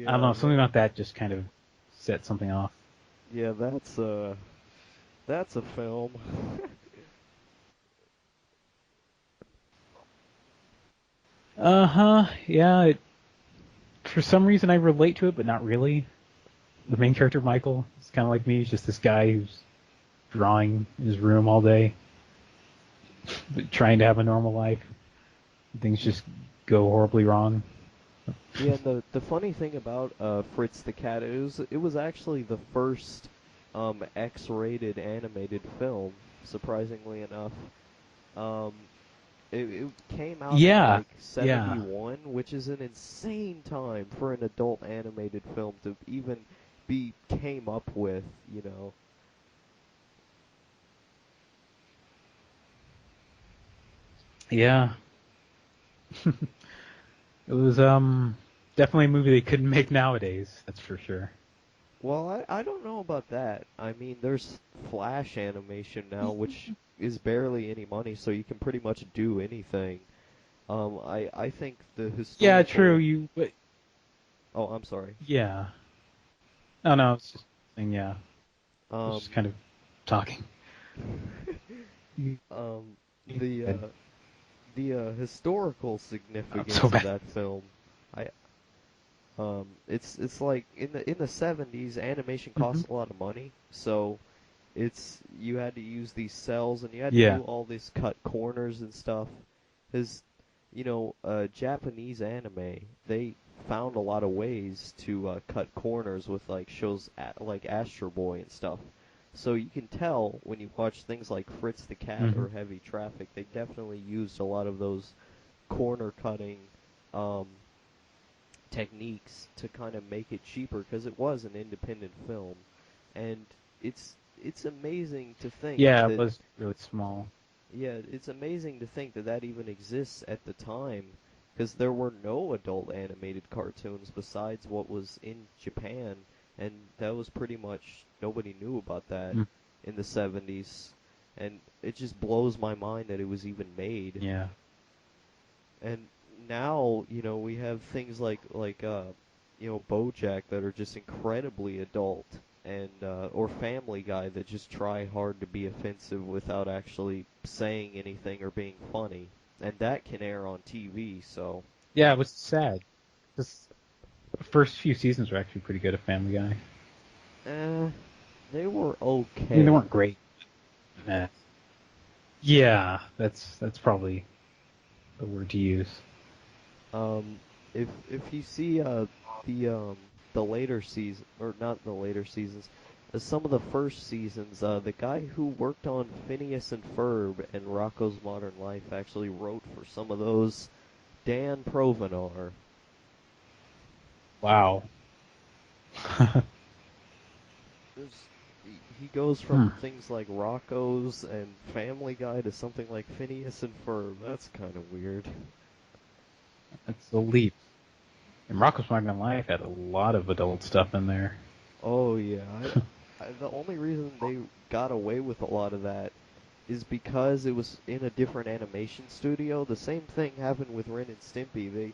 I don't Yeah, know, something about that just kind of set something off. yeah, that's a film. Uh huh. Yeah. For some reason, I relate to it, but not really. The main character, Michael, is kind of like me. He's just this guy who's drawing in his room all day, but trying to have a normal life. Things just go horribly wrong. Yeah, and the funny thing about Fritz the Cat is it was actually the first X-rated animated film, surprisingly enough. Um, it came out in Yeah. like Yeah. 71, which is an insane time for an adult animated film to even be came up with. Yeah. It was definitely a movie they couldn't make nowadays. That's for sure. Well, I don't know about that. I mean, there's Flash animation now, which is barely any money, so you can pretty much do anything. I think the Yeah, true. historical. You. But Oh, I'm sorry. yeah. Oh no, it's just saying yeah. It's just Um, kind of talking. um, the uh, the historical Not so significance of bad. that film. I it's like in the 70s, animation Hmm. cost a lot of money, so You had to use these cells and you had to Yeah. do all these cut corners and stuff. Because, Japanese anime, they found a lot of ways to cut corners with like shows like Astro Boy and stuff. So you can tell when you watch things like Fritz the Cat Hmm. or Heavy Traffic, they definitely used a lot of those corner cutting um, techniques to kind of make it cheaper because it was an independent film, and it's amazing to think Yeah, it that was really small. yeah, it's amazing to think that that even exists at the time because there were no adult animated cartoons besides what was in Japan, and that was pretty much nobody knew about that Mm. in the 70s, and it just blows my mind that it was even made. Yeah. And now, we have things like BoJack that are just incredibly adult, and or Family Guy that just try hard to be offensive without actually saying anything or being funny, and that can air on TV. So, Yeah, it was sad. The first few seasons were actually pretty good of Family Guy. eh, they were I mean, they okay. weren't great. Nah. Yeah, that's probably the word to use. Um, if you see the um the later season or not the later seasons, some of the first seasons, the guy who worked on Phineas and Ferb and Rocco's Modern Life actually wrote for some of those. Dan Provenor. Wow. There's, he goes Hmm. from things like Rocco's and Family Guy to something like Phineas and Ferb. That's kind of weird. That's a leap. And Rocko's Modern Life had a lot of adult stuff in there. Oh yeah, the only reason they got away with a lot of that is because it was in a different animation studio. The same thing happened with Ren and Stimpy.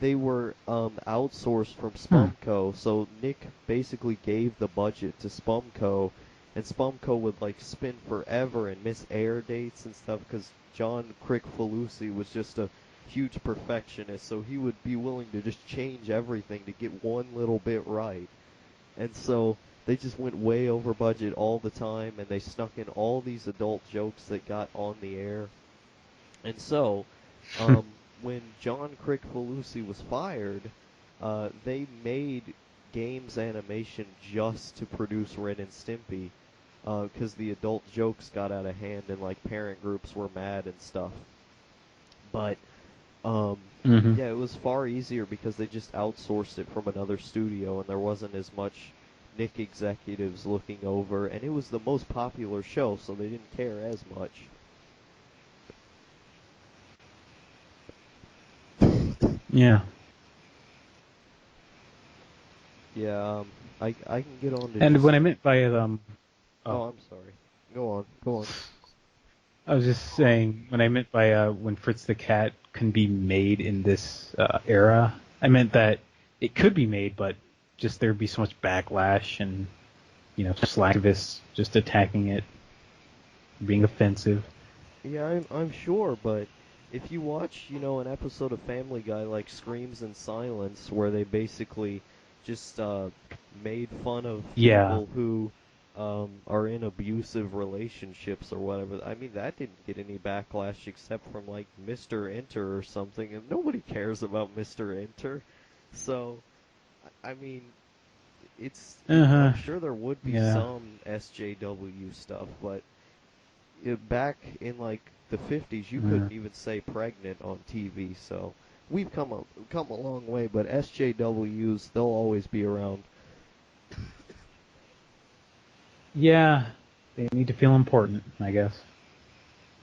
They were outsourced from Hmm. Spumco, so Nick basically gave the budget to Spumco, and Spumco would like spin forever and miss air dates and stuff because John Crick Falusi was just a huge perfectionist, so he would be willing to just change everything to get one little bit right. And so they just went way over budget all the time, and they snuck in all these adult jokes that got on the air. And so, when John Crick Falusi was fired, they made games animation just to produce Ren and Stimpy, because the adult jokes got out of hand and like parent groups were mad and stuff. But Hmm. yeah, it was far easier because they just outsourced it from another studio, and there wasn't as much Nick executives looking over, and it was the most popular show, so they didn't care as much. Yeah. Yeah, I can get on to And what just. I meant by oh, Oh, I'm sorry. Go on, go on. I was just saying when I meant by when Fritz the Cat can be made in this era, I meant that it could be made, but just there'd be so much backlash and slacktivists just attacking it, being offensive. Yeah, I'm sure, but if you watch, an episode of Family Guy like Screams in Silence, where they basically just made fun of Yeah. people who are in abusive relationships or whatever. I mean, that didn't get any backlash except from like Mr. Enter or something, and nobody cares about Mr. Enter. So, I mean, I'm Uh huh. sure there would be Yeah. some SJW stuff, but back in like the 50s, you Mm. couldn't even say pregnant on TV. So we've come a long way, but SJWs they'll always be around. Yeah. They need to feel important, I guess.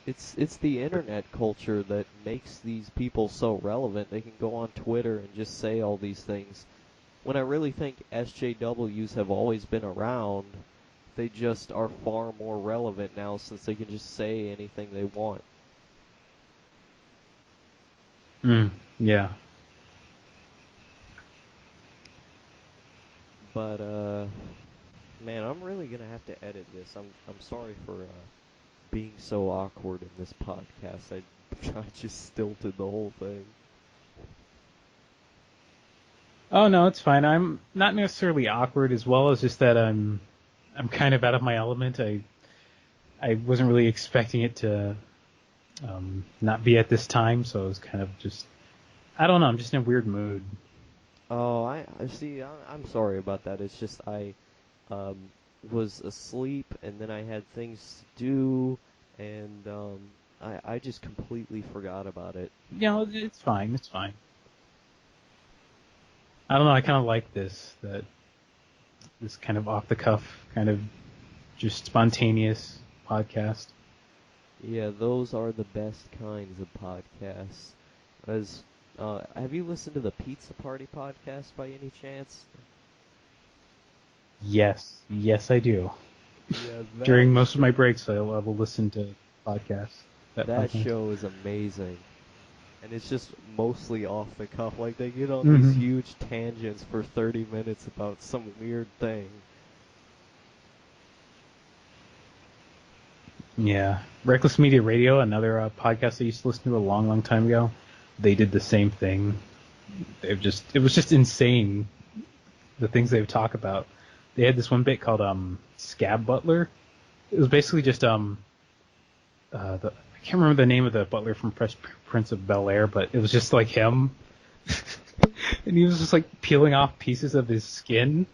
It's the internet culture that makes these people so relevant. They can go on Twitter and just say all these things. When I really think SJWs have always been around, they just are far more relevant now since they can just say anything they want. Mm. Yeah. But man, I'm really gonna have to edit this. I'm sorry for being so awkward in this podcast. I just stilted the whole thing. Oh no, it's fine. I'm not necessarily awkward as well as just that I'm kind of out of my element. I wasn't really expecting it to not be at this time, so I was kind of just, I don't know, I'm just in a weird mood. Oh, I see. I'm sorry about that. It's just I um, was asleep, and then I had things to do, and I just completely forgot about it. You know, it's fine, it's fine. I don't know, I kind of like this kind of off the cuff, kind of just spontaneous podcast. Yeah, those are the best kinds of podcasts. As have you listened to the Pizza Party podcast by any chance? Yes, I do. Yeah, that During most of my show. breaks, I will listen to podcasts. That That podcast. show is amazing, and it's just mostly off the cuff. Like they get on these Hmm. huge tangents for 30 minutes about some weird thing. Yeah, Reckless Media Radio, another podcast I used to listen to a long, long time ago. They did the same thing. It was just insane the things they would talk about. They had this one bit called Scab Butler. It was basically just I can't remember the name of the butler from Fresh Prince of Bel Air, but it was just like him, and he was just like peeling off pieces of his skin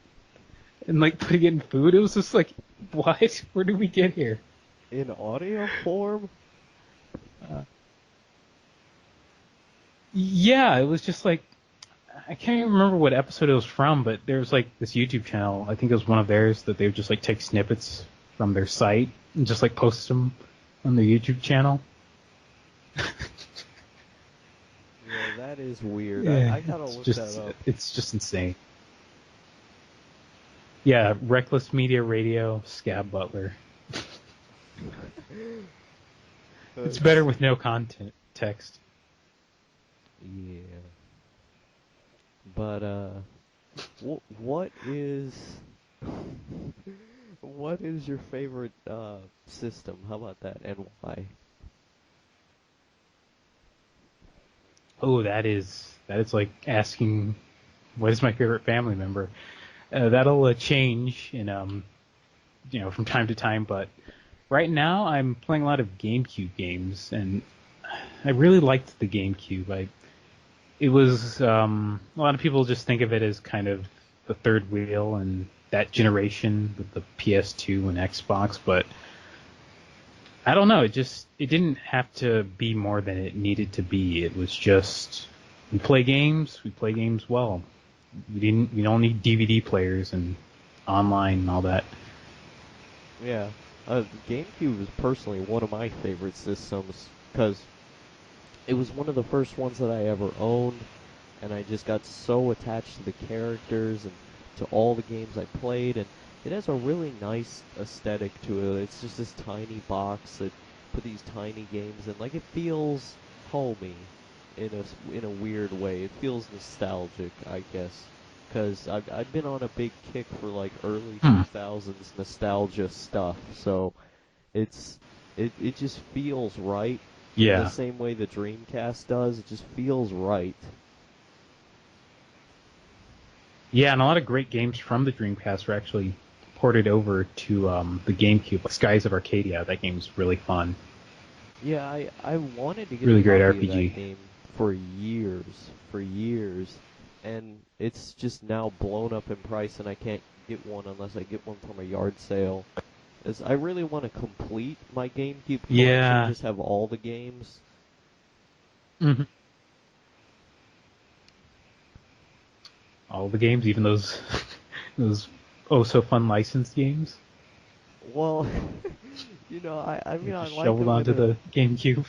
and like putting it in food. It was just like, what? Where did we get here? In audio form? Uh, yeah, it was just like I can't even remember what episode it was from, but there was like this YouTube channel. I think it was one of theirs that they would just like take snippets from their site and just like post them on their YouTube channel. Yeah, that is weird. Yeah, I gotta look that up. it's just insane. Yeah, Reckless Media Radio, Scab Butler. It's better It's, with no content text. yeah. But what is what is your favorite system? How about that, and why? Oh, that is like asking what is my favorite family member. That'll change in from time to time, but right now I'm playing a lot of GameCube games, and I really liked the GameCube. It was a lot of people just think of it as kind of the third wheel and that generation with the PS2 and Xbox, but I don't know. It didn't have to be more than it needed to be. It was just we play games. We play games well. We don't need DVD players and online and all that. Yeah, the GameCube is personally one of my favorite systems because it was one of the first ones that I ever owned, and I just got so attached to the characters and to all the games I played, and it has a really nice aesthetic to it. It's just this tiny box that put these tiny games in. Like it feels homey in a weird way. It feels nostalgic, I guess, because I've been on a big kick for like early Hmm. 2000s nostalgia stuff. So it's it just feels right in the Yeah, same way the Dreamcast does. It just feels right. yeah, and a lot of great games from the Dreamcast were actually ported over to the GameCube. Like Skies of Arcadia, that game's really fun. Yeah, I wanted to get a Really great copy of that RPG. game for years, and it's just now blown up in price, and I can't get one unless I get one from a yard sale. As I really want to complete my GameCube collection, Yeah. just have all the games. Hmm. All the games, even those those oh so fun licensed games. Well, I They mean, just shoveled onto a the GameCube.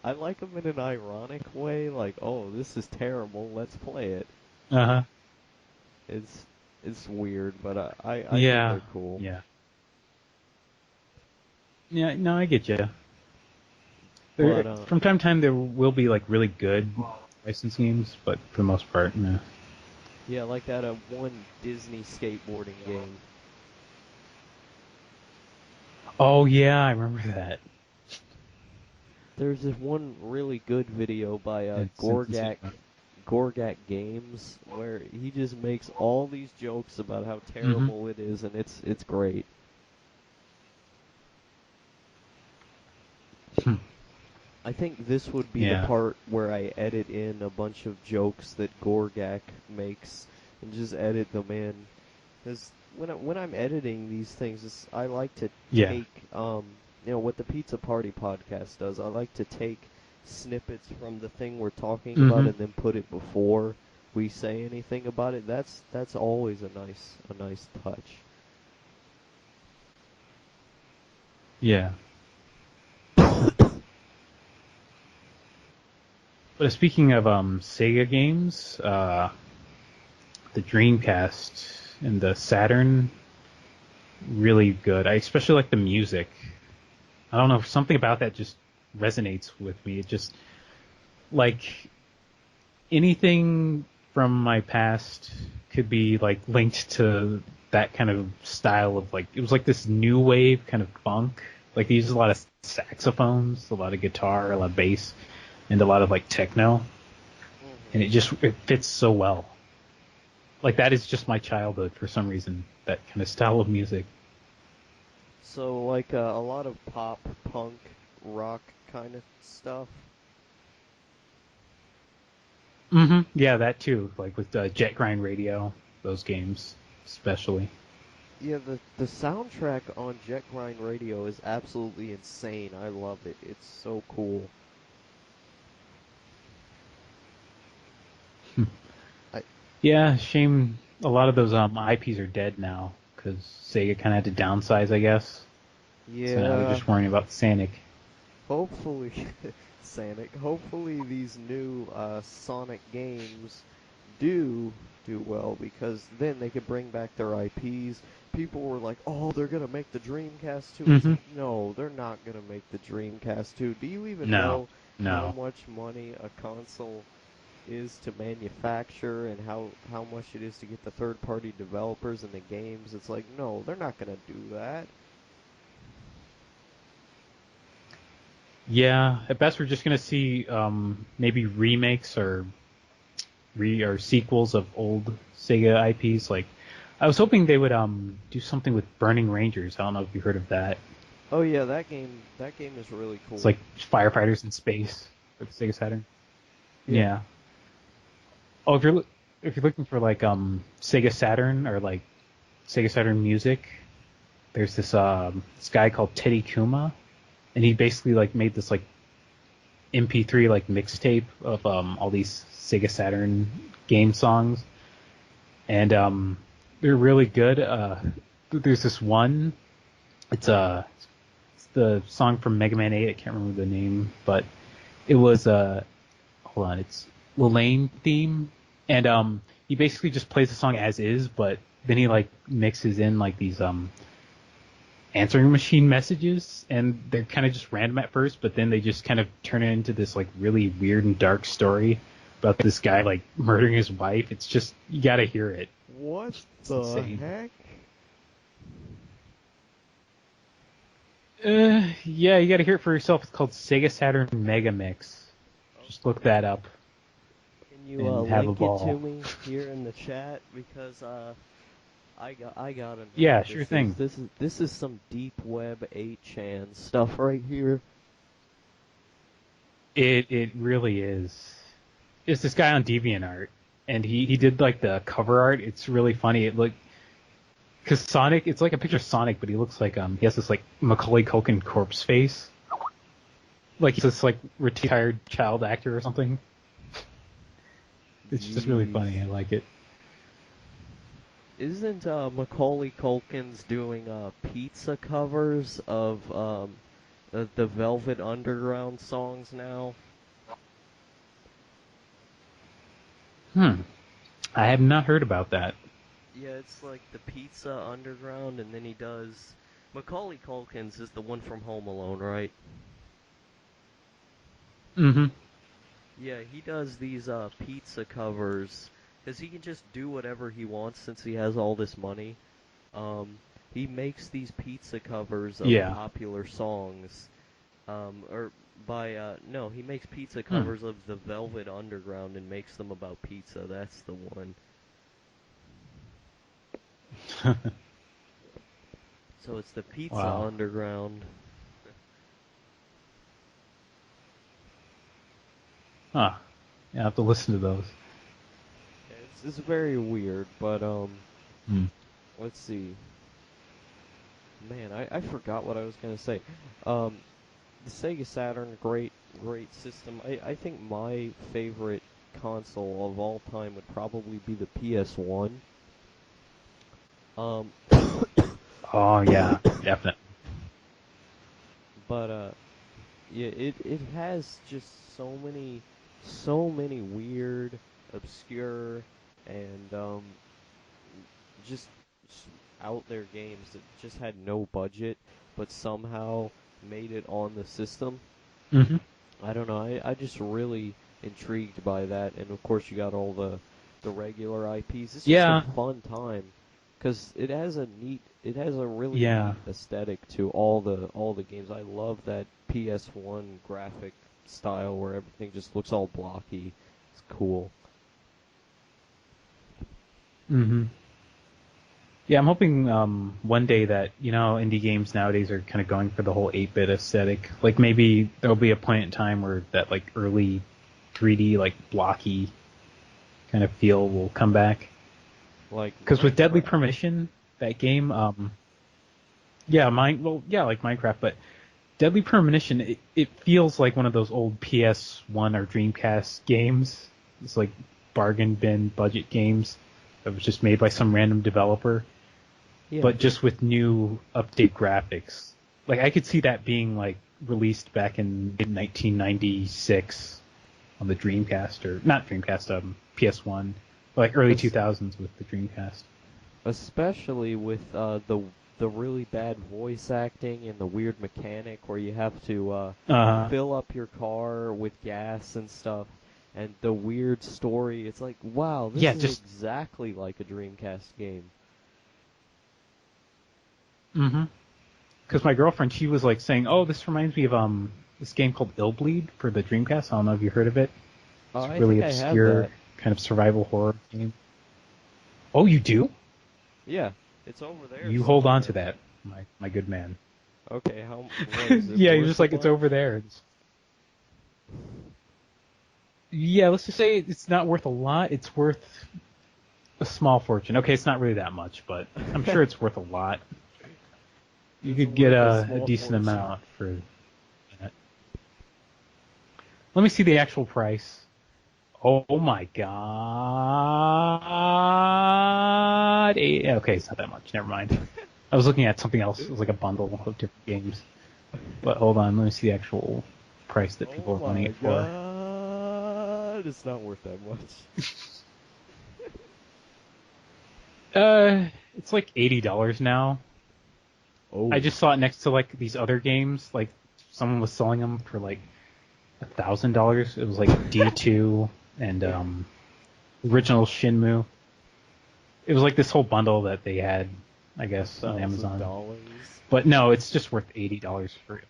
I like them in an ironic way, like, oh, this is terrible, let's play it. Uh huh. It's it's weird, but I think Yeah. they're cool. Yeah. Yeah. No, I get you. There, But from time to time, there will be like really good licensed games, but for the most part, no. yeah, like that one Disney skateboarding game. Oh yeah, I remember that. There's this one really good video by It's insane. Gorgak Games where he just makes all these jokes about how Mm-hmm. terrible it is, and it's great. I think this would be the Yeah. part where I edit in a bunch of jokes that Gorgak makes and just edit them in. Because when I'm editing these things, I like to Yeah. take what the Pizza Party podcast does. I like to take snippets from the thing we're talking about Mm-hmm. and then put it before we say anything about it. That's always a nice touch. Yeah. But speaking of Sega games, the Dreamcast and the Saturn, really good. I especially like the music. I don't know, something about that just resonates with me. It just like anything from my past could be like linked to that kind of style of like it was like this new wave kind of funk. Like they used a lot of saxophones, a lot of guitar, a lot of bass, and a lot of like techno, and Hmm. it fits so well. Like that is just my childhood for some reason. That kind of style of music. So like a lot of pop, punk, rock kind of stuff. Mm-hmm. Yeah, that too. Like with Jet Grind Radio, those games especially. Yeah, the soundtrack on Jet Grind Radio is absolutely insane. I love it. It's so cool. I Yeah, shame a lot of those IPs are dead now because Sega kind of had to downsize, I guess. So now they're yeah, just worrying about Sonic. hopefully Sonic, hopefully these new Sonic games do do well because then they could bring back their IPs. People were like, "Oh, they're going to make the Dreamcast 2." It's Mm-hmm. like, "No, they're not going to make the Dreamcast 2." Do you even No, know how no. much money a console is to manufacture and how much it is to get the third party developers and the games? It's like, no, they're not gonna do that. Yeah, at best we're just gonna see maybe remakes or sequels of old Sega IPs. Like I was hoping they would do something with Burning Rangers. I don't know if you heard of that. Oh yeah, that game is really It's cool. like firefighters in space for the Sega Saturn. Yeah. Yeah. Oh, if you're looking for like Sega Saturn or like Sega Saturn music, there's this guy called Teddy Kuma, and he basically like made this like MP3 like mixtape of all these Sega Saturn game songs, and they're really good. There's this one. It's the song from Mega Man 8. I can't remember the name, but it was hold on, it's Lane theme, and he basically just plays the song as is, but then he like mixes in like these answering machine messages, and they're kind of just random at first, but then they just kind of turn it into this like really weird and dark story about this guy like murdering his wife. It's just you gotta hear it. What It's the insane. heck? Yeah, you gotta hear it for yourself. It's called Sega Saturn Mega Mix. Just look Okay. that up Can you and have a link it to ball. me here in the chat because I gotta know Yeah, what sure this is. thing. This is some deep web 8chan stuff right here. It really is. It's this guy on DeviantArt, and he did like the cover art. It's really funny. It look because Sonic, it's like a picture of Sonic, but he looks like he has this like Macaulay Culkin corpse face, like he's this like retired child actor or something. It's just really Jeez. funny. I like it. Isn't Macaulay Culkin's doing pizza covers of the Velvet Underground songs now? Hmm. I have not heard about that. Yeah, it's like the Pizza Underground, and then he does. Macaulay Culkin's is the one from Home Alone, right? Mm-hmm. Yeah, he does these pizza covers because he can just do whatever he wants since he has all this money. Um, he makes these pizza covers of Yeah. popular songs. Or by no, he makes pizza Hmm. covers of the Velvet Underground and makes them about pizza. That's the one. So it's the Pizza Wow. Underground. Huh. Yeah, I have to listen to those. It's very weird, but Hmm. let's see. Man, I forgot what I was gonna say. Um, the Sega Saturn, great system. I think my favorite console of all time would probably be the PS1. Um, Oh yeah, definitely. but yeah, it has just so many weird, obscure, and just s- out there games that just had no budget, but somehow made it on the system. Hmm. I don't know. I just really intrigued by that, and of course you got all the regular IPs. It's just a Yeah, fun time because it has a really yeah. neat aesthetic to all the games. I love that PS1 graphic style where everything just looks all blocky. It's cool. Hmm. Yeah, I'm hoping one day that indie games nowadays are kind of going for the whole 8-bit aesthetic. Like maybe there'll be a point in time where that like early 3D like blocky kind of feel will come back. Like Because with Deadly Minecraft. Premonition, that game, yeah, like Minecraft, but Deadly Premonition, it feels like one of those old PS1 or Dreamcast games. It's like bargain bin budget games that was just made by some random developer, Yeah. but just with new update graphics. Like I could see that being like released back in 1996 on the Dreamcast or not Dreamcast, PS1, like early Es- 2000s with the Dreamcast. Especially with the really bad voice acting and the weird mechanic where you have to Uh, fill up your car with gas and stuff, and the weird story. It's like, wow, this yeah, is just exactly like a Dreamcast game. mm-hmm. Because my girlfriend, she was like saying, "Oh, this reminds me of this game called Illbleed for the Dreamcast. I don't know if you heard of it. It's a I really think I have obscure that. kind of survival horror game. Oh, you do? Yeah, it's over there You hold on to somewhere. that, my good man. Okay, how what is it Yeah, you're worth just a like it's over bunch? there. Yeah, let's just say it's not worth a lot. It's worth a small fortune. Okay, it's not really that much, but I'm sure it's worth a lot. You It's could get worth a a small decent fortune. amount for that. Let me see the actual price. Oh my god! Okay, it's not that much. Never mind. I was looking at something else. It was like a bundle of different games. But hold on, let me see the actual price that Oh people are wanting my it for. god, it's not worth that much. It's like $80 now. I Oh, just saw it next to like these other games. Like someone was selling them for like $1,000. It was like D2 and original Shinmu. It was like this whole bundle that they had, I guess, on Amazon. $1,000. But no, it's just worth $80 for it.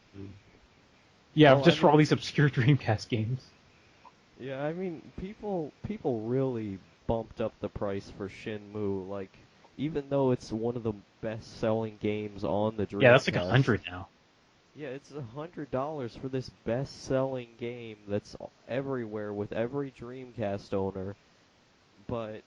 Yeah, Well, I just for all mean, these obscure Dreamcast games. yeah, I mean, people really bumped up the price for Shenmue. Like, even though it's one of the best-selling games on the Yeah, that's like Dreamcast, 100 now. yeah, it's $100 for this best-selling game that's everywhere with every Dreamcast owner. But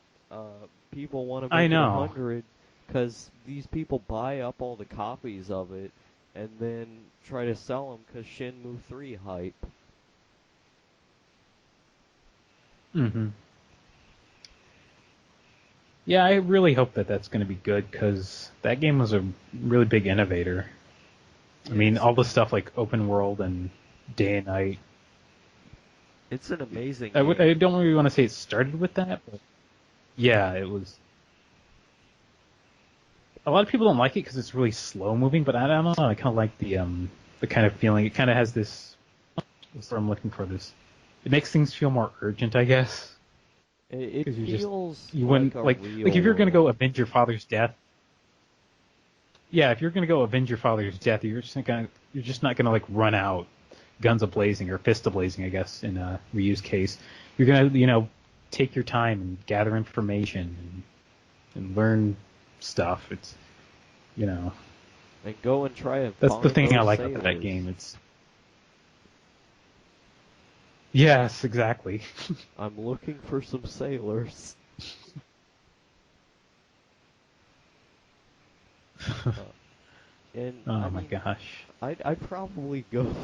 people want to I make it a know. hundred because these people buy up all the copies of it and then try to sell them because Shenmue 3 hype. Hmm. Yeah, I really hope that that's going to be good because that game was a really big innovator. I Yeah, mean, all the stuff like open world and day and night. it's an amazing I game. don't really want to say it started with that, but yeah, it was. A lot of people don't like it because it's really slow moving, but I don't know. I kind of like the kind of feeling. It kind of has this. What's the word I'm looking for? This. It makes things feel more urgent, I guess, It because feels you like wouldn't a like real if you're gonna world. go avenge your father's death. Yeah, if you're gonna go avenge your father's death, you're just not gonna like run out, guns a blazing or fist a blazing, I guess in a Ryu's case. You're gonna take your time and gather information and learn stuff. It's you know And go and try and that's the find thing I those like about that sailors. game. It's Yes, exactly. I'm looking for some sailors. Uh, and I Oh my mean, gosh. I'd probably go.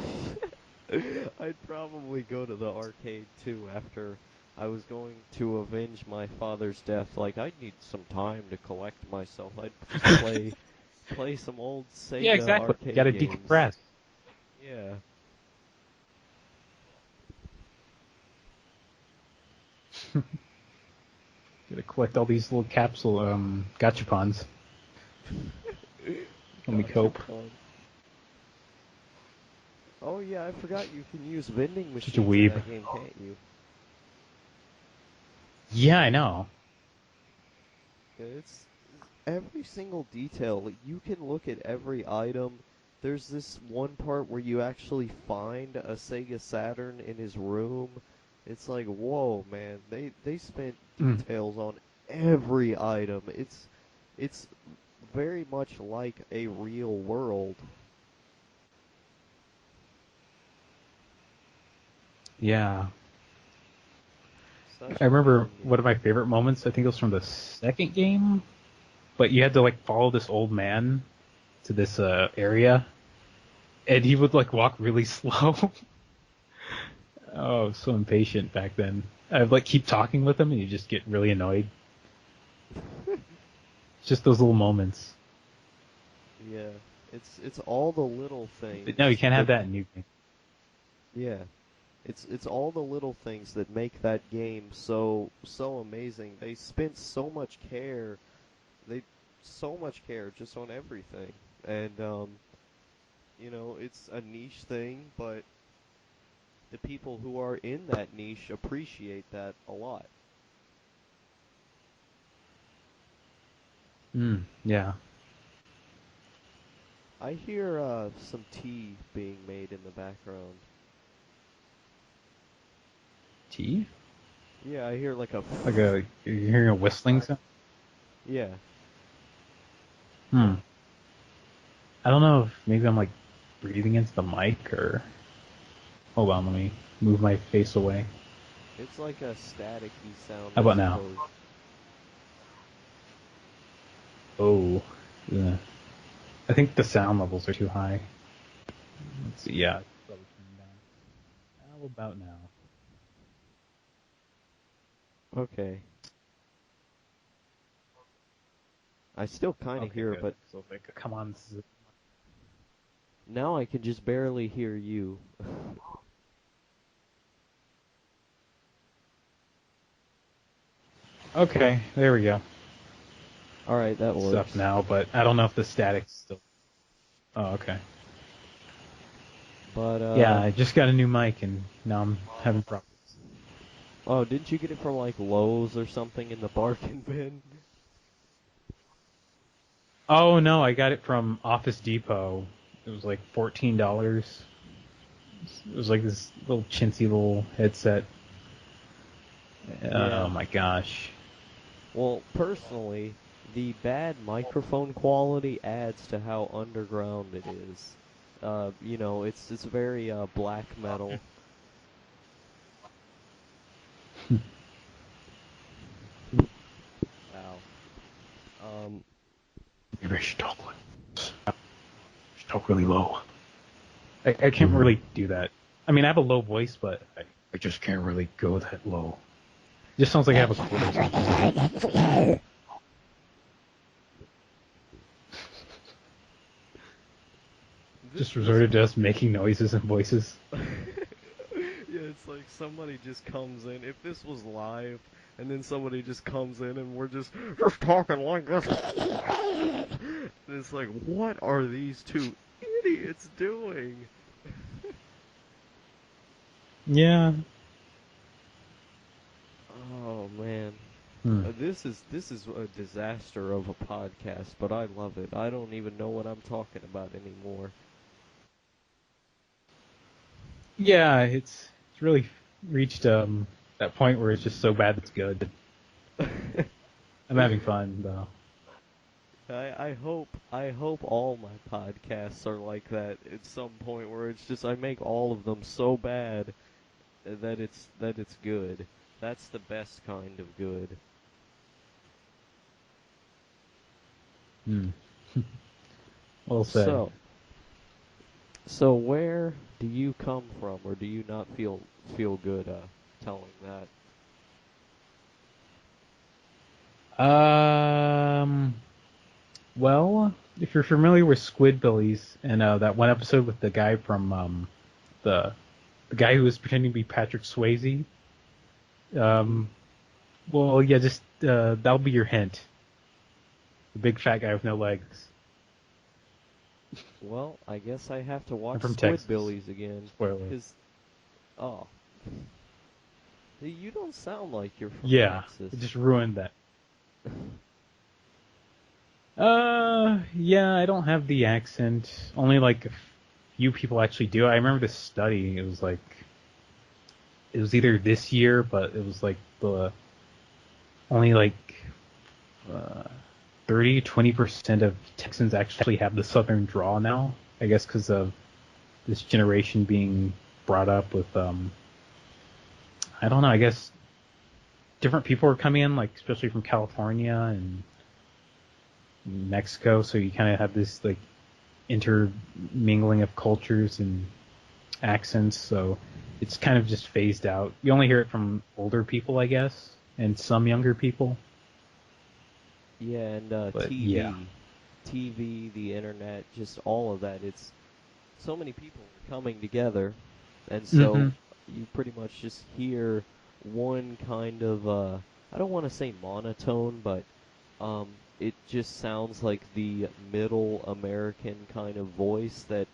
I'd probably go to the arcade too after I was going to avenge my father's death. Like I'd need some time to collect myself. I'd just play some old Yeah, Sega exactly. You arcade gotta games. decompress. Yeah. Gotta collect all these little capsule gachapons. Let me Gotcha, cope. pun. Oh yeah, I forgot you can use vending Such a machines in weeb. that game, can't you? Yeah, I know. Yeah, it's every single detail. Like, you can look at every item. There's this one part where you actually find a Sega Saturn in his room. It's like, whoa, man. They spent Mm. details on every item. It's very much like a real world. Yeah. Such I a remember fun one game. of my favorite moments, I think it was from the second game, but you had to like follow this old man to this area, and he would like walk really slow. Oh, so impatient back then. I'd like keep talking with him, and you just get really annoyed. It's just those little moments. Yeah, it's all the little But no, you things can't have that that in new games. yeah, it's all the little things that make that game so amazing. They spent so much care. They so much care just on everything. And it's a niche thing, but the people who are in that niche appreciate that a lot. Yeah. I hear some tea being made in the background. Tea? Yeah, I hear like a Like a you're hearing a whistling sound? yeah. Hmm. I don't know if maybe I'm like breathing into the mic or. Hold on, let me move my face away. It's like a staticky sound, How I about now? suppose. Oh. Yeah. I think the sound levels are too high. Let's see. Yeah. Probably turn them down. How about now? Okay. I still kind of Okay, hear it, good. but So like, come on. This is now I can just barely hear you. okay, there we go. All right, that It's up works. now, but I don't know if the static's still. Oh, okay. But Yeah, I just got a new mic and now I'm having problems. oh, didn't you get it from like Lowe's or something in the bargain bin? Oh no, I got it from Office Depot. It was like $14. It was like this little chintzy little headset. Oh Yeah. my gosh. Well, personally, the bad microphone quality adds to how underground it is. It's very black metal. Ow. Um, Maybe I should talk like should talk really low. I can't really do that. I mean, I have a low voice, but I just can't really go that low. It just sounds like I have a cold or something. this Just this resorted to us making noises and voices. Yeah, it's like somebody just comes in. If this was live, and then somebody just comes in and we're just talking like this, and it's like, what are these two idiots doing? Yeah. Oh man, Hmm. this is a disaster of a podcast, but I love it. I don't even know what I'm talking about anymore. Yeah, it's really reached that point where it's just so bad it's good. I'm having fun though. I hope all my podcasts are like that at some point where it's just I make all of them so bad that it's good. That's the best kind of good. Hmm. Well said. So, so where do you come from, or do you not feel good telling that? Um. Well, if you're familiar with Squidbillies and that one episode with the guy from the the guy who was pretending to be Patrick Swayze, Hmm. um, well, yeah, just that'll be your hint. The big fat guy with no legs. Well, I guess I have to I'm watch from Texas. Squidbillies again, Spoiler. 'cause oh, you don't sound like you're from Yeah, it Texas. just ruined that. Yeah, I don't have the accent. Only like a few people actually do. I remember this study. It was like it was either this year, but it was like the only like uh, 30-20% of Texans actually have the Southern drawl now. I guess because of this generation being brought up with I don't know. I guess different people are coming in, like especially from California and Mexico. So you kind of have this like intermingling of cultures and accents. So it's kind of just phased out. You only hear it from older people, I guess, and some younger people. Yeah, and But yeah. TV, the internet, just all of that. It's so many people are coming together, and Hmm. so you pretty much just hear one kind of I don't want to say monotone, but it just sounds like the middle American kind of voice that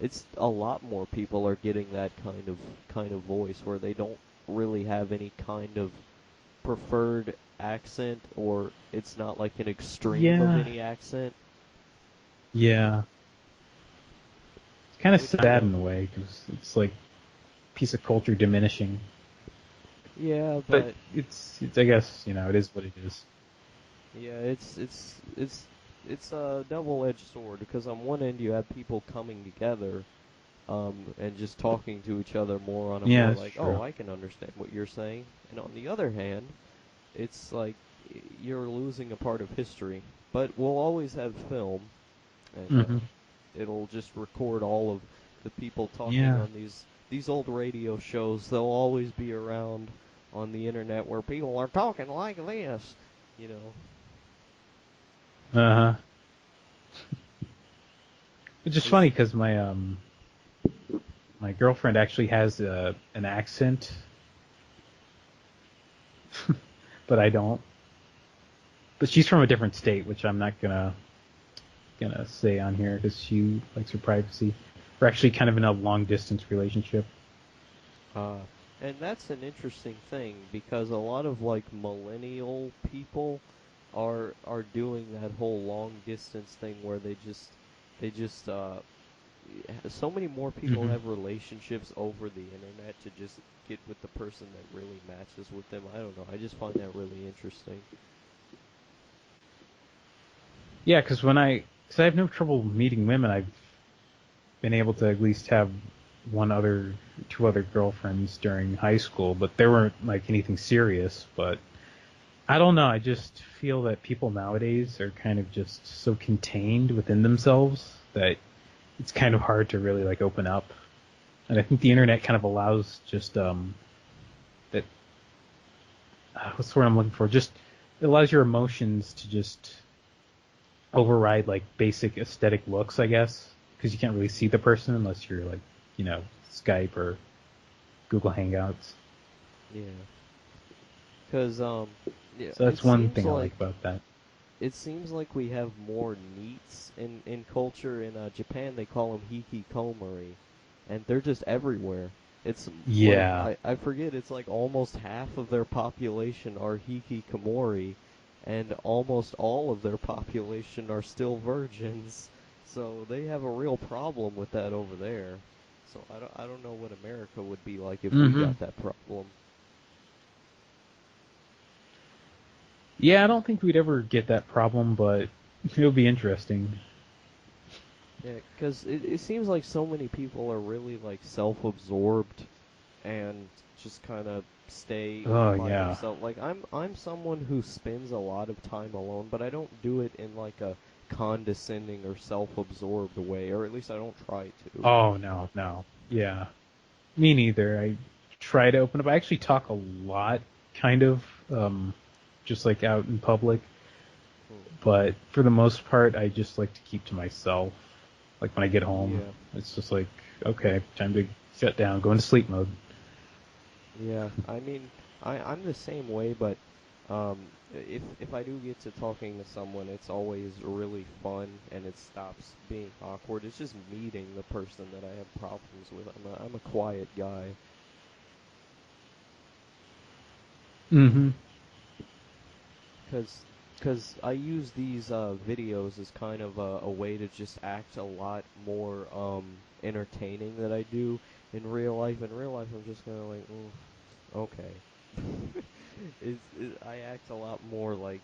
it's a lot more people are getting that kind of voice where they don't really have any kind of preferred accent, or it's not like an extreme of Yeah. any accent, Yeah. It's kind of which sad in a way because it's like a piece of culture diminishing. yeah, But but it's I guess it is what it is. yeah, it's a double-edged sword because on one end you have people coming together, and just talking to each other more on a Yeah, more that's like, oh, true. I can understand what you're saying, and on the other hand, it's like you're losing a part of history. But we'll always have film, and Hmm. it'll just record all of the people talking Yeah. on these old radio shows. They'll always be around on the internet where people are talking like this, you know. Uh huh. It's just funny It's because my girlfriend actually has an accent, but I don't. But she's from a different state, which I'm not gonna say on here because she likes her privacy. We're actually kind of in a long distance relationship. uh and that's an interesting thing because a lot of like millennial people are doing that whole long distance thing where they just so many more people Hmm. have relationships over the internet to just get with the person that really matches with them. I don't know. I just find that really interesting. Yeah, because I have no trouble meeting women. I've been able to at least have two other girlfriends during high school, but they weren't like anything serious. But I don't know. I just feel that people nowadays are kind of just so contained within themselves that it's kind of hard to really like open up. And I think the internet kind of allows just that what's the word I'm looking for? Just it allows your emotions to just override like basic aesthetic looks, I guess, because you can't really see the person unless you're like Skype or Google Hangouts. Yeah, because yeah, So that's one thing I like about that. it seems like we have more neats in culture. In Japan, they call them hikikomori, and they're just everywhere. It's like Yeah. I forget. It's like almost half of their population are hikikomori, and almost all of their population are still virgins. So they have a real problem with that over there. So I don't know what America would be like if we Hmm. got that problem. Yeah, I don't think we'd ever get that problem, but it'll be interesting. Yeah, because it seems like so many people are really like self-absorbed, and just kind of stay Oh by yeah. myself. Like I'm someone who spends a lot of time alone, but I don't do it in like a condescending or self-absorbed way, or at least I don't try to. Oh no, no. Yeah. Me neither. I try to open up. I actually talk a lot, kind of, just like out in public. Hmm. But for the most part, I just like to keep to myself. Like when I get home, Yeah. it's just like, okay, time to shut down, go into sleep mode. Yeah, I mean, I'm the same way, but if I do get to talking to someone, it's always really fun, and it stops being awkward. It's just meeting the person that I have problems with. I'm a quiet guy. Mm-hmm. Cause I use these videos as kind of a way to just act a lot more entertaining than I do in real life. In real life, I'm just kind of like, okay. I act a lot more like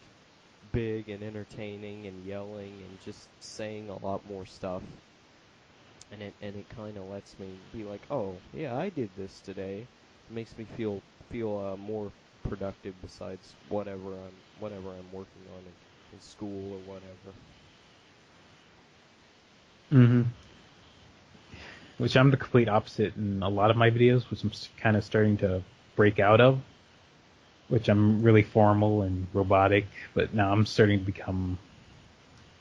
big and entertaining and yelling and just saying a lot more stuff, and it kind of lets me be like, oh yeah, I did this today. It makes me feel more productive besides whatever I'm working on in school or whatever. Mm-hmm. Which I'm the complete opposite in a lot of my videos, which I'm kind of starting to break out of. Which I'm really formal and robotic, but now I'm starting to become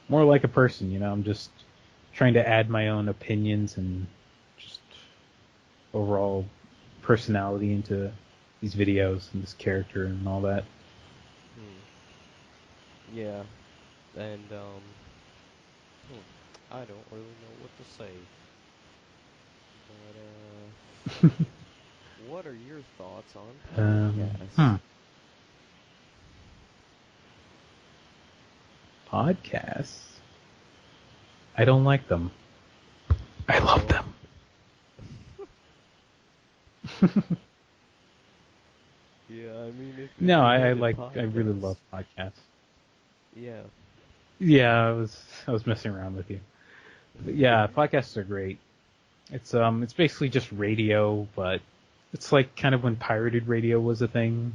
more like a person. I'm just trying to add my own opinions and just overall personality into these videos and this character and all that. Hmm. Yeah, and hmm, I don't really know what to say, but what are your thoughts on um, podcasts? hmm. Podcasts. I don't like them. I love No. them. Yeah, I mean, if No, you I hated like. I really podcasts, love podcasts. yeah. Yeah, I was messing around with you. But yeah, podcasts are great. It's basically just radio, but it's like kind of when pirated radio was a thing,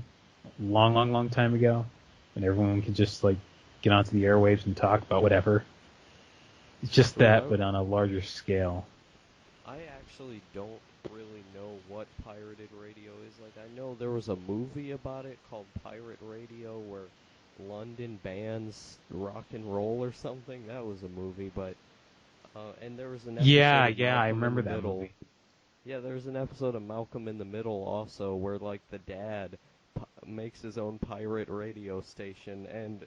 long, long, long time ago, and everyone could just like get onto the airwaves and talk about whatever. It's just that, True. but on a larger scale. I actually don't really know what pirated radio is. Like, I know there was a movie about it called Pirate Radio where London bans rock and roll or something. That was a movie, but and there was an Yeah, episode of yeah, I Malcolm in the remember that Middle. movie. Yeah, there's an episode of Malcolm in the Middle also where like the dad makes his own pirate radio station, and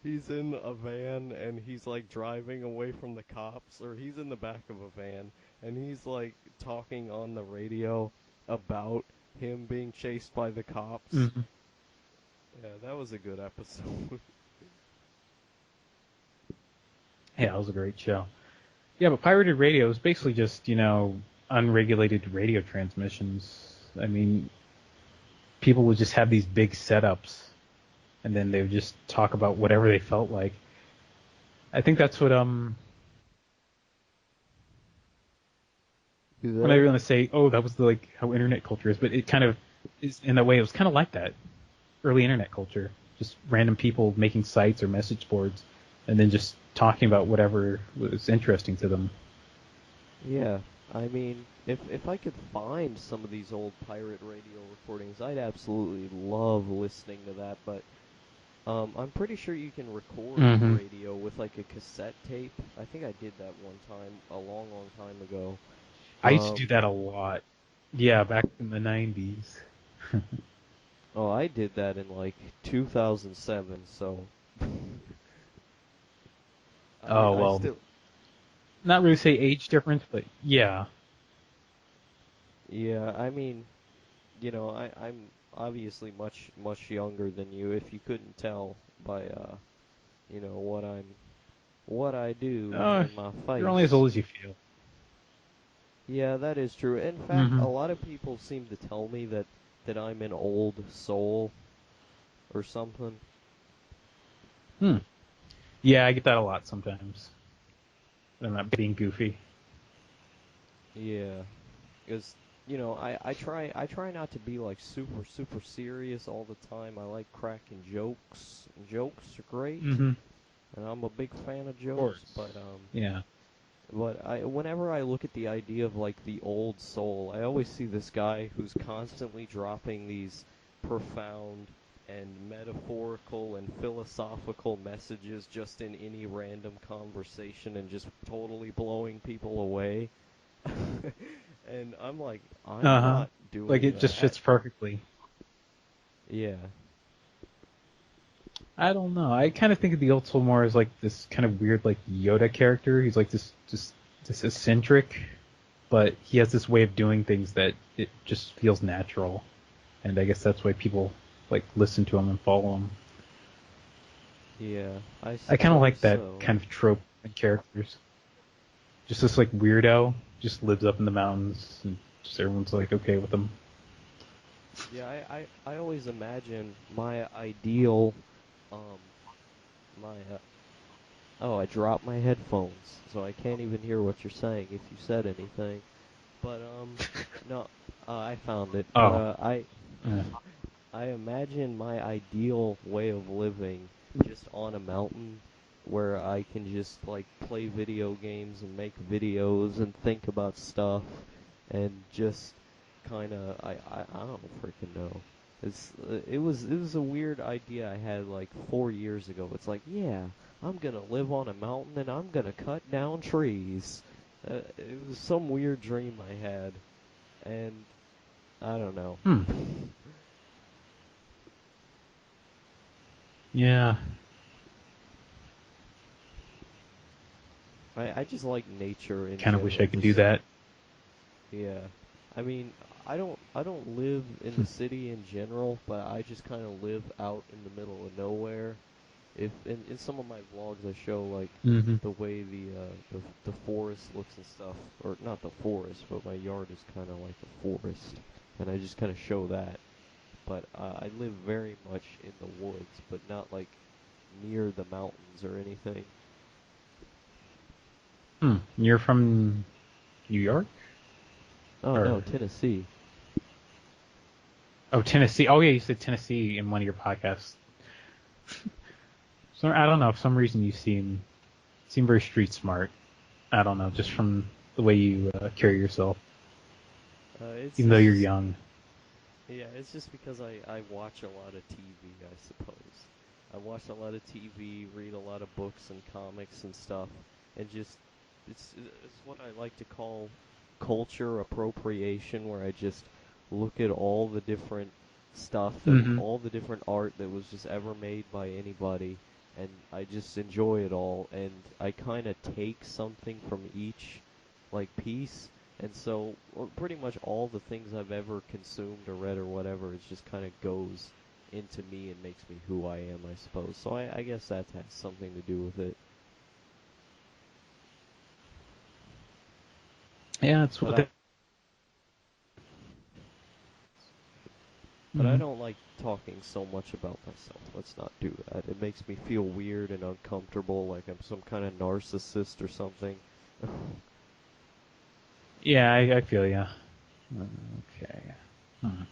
he's in a van and he's like driving away from the cops, or he's in the back of a van and he's like talking on the radio about him being chased by the cops. Hmm. Yeah, that was a good episode. Yeah, it was a great show. Yeah, but pirated radio is basically just unregulated radio transmissions. I mean, people would just have these big setups, and then they would just talk about whatever they felt like. I think that's what You when I there? want to say, oh, that was like how internet culture is, but it kind of is in that way. It was kind of like that early internet culture, just random people making sites or message boards, and then just talking about whatever was interesting to them. Yeah, I mean, if I could find some of these old pirate radio recordings, I'd absolutely love listening to that. But I'm pretty sure you can record Hmm. radio with like a cassette tape. I think I did that one time a long, long time ago. I used to do Um, that a lot. Yeah, back in the '90s. oh, I did that in like 2007. So Oh I well, still, not really say age difference, but yeah. yeah. I mean, I'm obviously much younger than you. If you couldn't tell by what I do Uh, in my you're only as face. old as you feel. Yeah, that is true. In fact, Hmm. a lot of people seem to tell me that I'm an old soul or something. Hmm. Yeah, I get that a lot sometimes. I'm not being goofy. Yeah, because I try not to be like super serious all the time. I like cracking jokes. Jokes are great, Mm-hmm. and I'm a big fan of Of jokes. course. Yeah. Whenever I look at the idea of like the old soul, I always see this guy who's constantly dropping these profound and metaphorical and philosophical messages just in any random conversation and just totally blowing people away. And I'm like, I'm Uh-huh. not Like, doing it just that. fits perfectly. Yeah. I don't know. I kind of think of the old soul more as like this kind of weird, like Yoda character. He's like this eccentric, but he has this way of doing things that it just feels natural, and I guess that's why people like listen to him and follow him. Yeah, I I kind of suppose like that so. kind of trope in characters. Just this like weirdo just lives up in the mountains, and just everyone's like okay with him. Yeah, I always imagine my ideal, um, my oh, I dropped my headphones, so I can't even hear what you're saying if you said anything. But no, I found it. But Oh, uh, I imagine my ideal way of living just on a mountain where I can just like play video games and make videos and think about stuff and just kind of I don't freaking know. It was a weird idea I had like 4 years ago. It's like, yeah, I'm gonna live on a mountain and I'm gonna cut down trees. It was some weird dream I had, and I don't know. hmm, yeah, I just like nature in kind of wish I general. could do Just that. yeah. I mean, I don't live in the city in general, but I just kind of live out in the middle of nowhere. If in some of my vlogs I show like Mm-hmm. the way the forest looks and stuff, or not the forest, but my yard is kind of like a forest, and I just kind of show that. But I live very much in the woods, but not like near the mountains or anything. Hmm. You're from New York? Oh no, Or Tennessee. oh, Tennessee. Oh yeah, you said Tennessee in one of your podcasts. So I don't know. For some reason, you seem very street smart. I don't know, just from the way you carry yourself, even though It's you're just young. yeah, it's just because I watch a lot of TV, I suppose. I watch a lot of TV, read a lot of books and comics and stuff, and just it's what I like to call culture appropriation, where I just look at all the different stuff and Mm-hmm. all the different art that was just ever made by anybody, and I just enjoy it all, and I kind of take something from each like piece, and so pretty much all the things I've ever consumed or read or whatever, it just kind of goes into me and makes me who I am, I suppose. So I guess that has something to do with it. Yeah, it's But what. I but I Mm-hmm. don't like talking so much about myself. Let's not do that. It makes me feel weird and uncomfortable, like I'm some kind of narcissist or something. Yeah, I feel you. Okay. Hmm.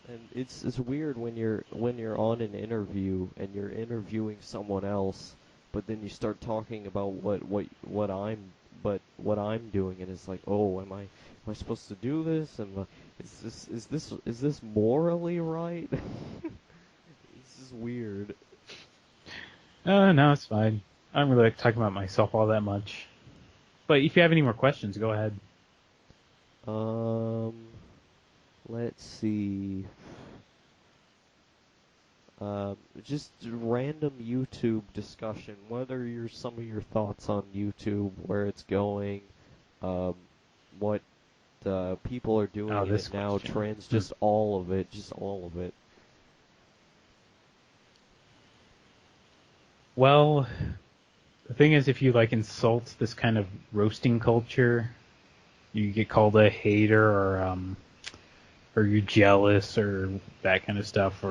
And it's weird when you're on an interview and you're interviewing someone else, but then you start talking about what I'm doing, and it's like, oh, am I supposed to do this? Is this morally right? This is weird. No, it's fine. I don't really like talking about myself all that much. But if you have any more questions, go ahead. Um, let's see. Just random YouTube discussion. Whether your some of your thoughts on YouTube, where it's going, um, what people are Oh, doing in this it now, question. trends, just all of it, just all of it. Well, the thing is, if you like insult this kind of roasting culture, you get called a hater or you're jealous or that kind of stuff.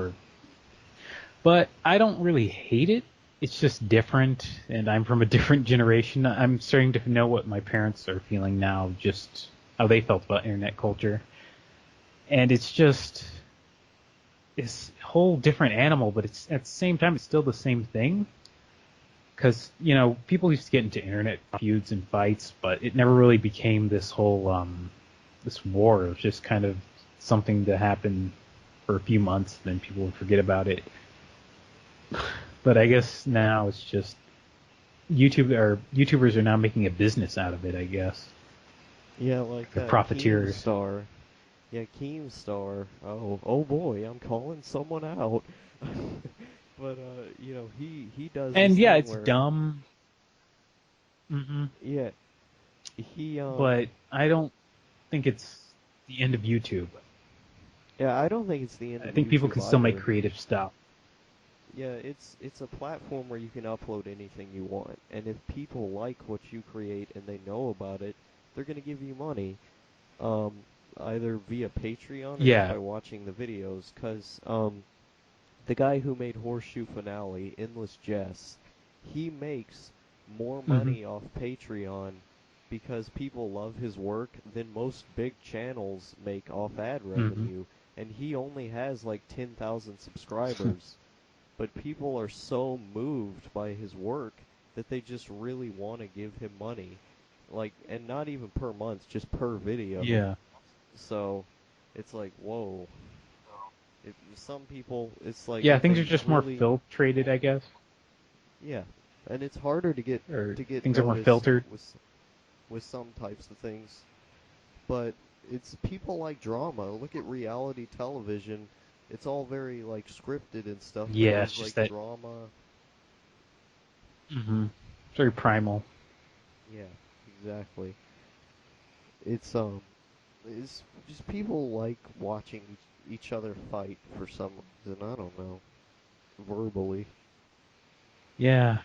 But I don't really hate it. It's just different, and I'm from a different generation. I'm starting to know what my parents are feeling now. Just how they felt about internet culture. And it's just this whole different animal, but it's at the same time it's still the same thing. Because people used to get into internet feuds and fights, but it never really became this whole this war. It was just kind of something that happened for a few months, then people would forget about it. But I guess now it's just YouTubers are now making a business out of it, I guess. Yeah, like They're profiteers. Keemstar. Yeah, Keemstar. Oh boy, I'm calling someone out. But he does And this yeah, thing it's where dumb. Hmm. yeah, he But I don't think it's the end of YouTube. yeah, I don't think it's the end I of think people YouTube can still make either. creative stuff. Yeah, it's a platform where you can upload anything you want, and if people like what you create and they know about it, they're gonna give you money, um, either via Patreon or just Yeah. by watching the videos. Cause the guy who made Horseshoe Finale, Endless Jest, he makes more Hmm. money off Patreon because people love his work than most big channels make off ad Hmm. revenue, and he only has like 10,000 subscribers. But people are so moved by his work that they just really want to give him money, like, and not even per month, just per video. Yeah. So it's like, whoa. Some people, it's like Yeah, if things they are just more really, filtrated, I guess. yeah, and it's harder to get Or things are more noticed filtered. with some types of things. But it's people like drama. Look at reality television. It's all very like scripted and stuff, but Yeah, it's there's just like that. drama. Hmm. Very primal. Yeah, exactly. It's it's just people like watching each other fight for some reason. I don't know, verbally. Yeah.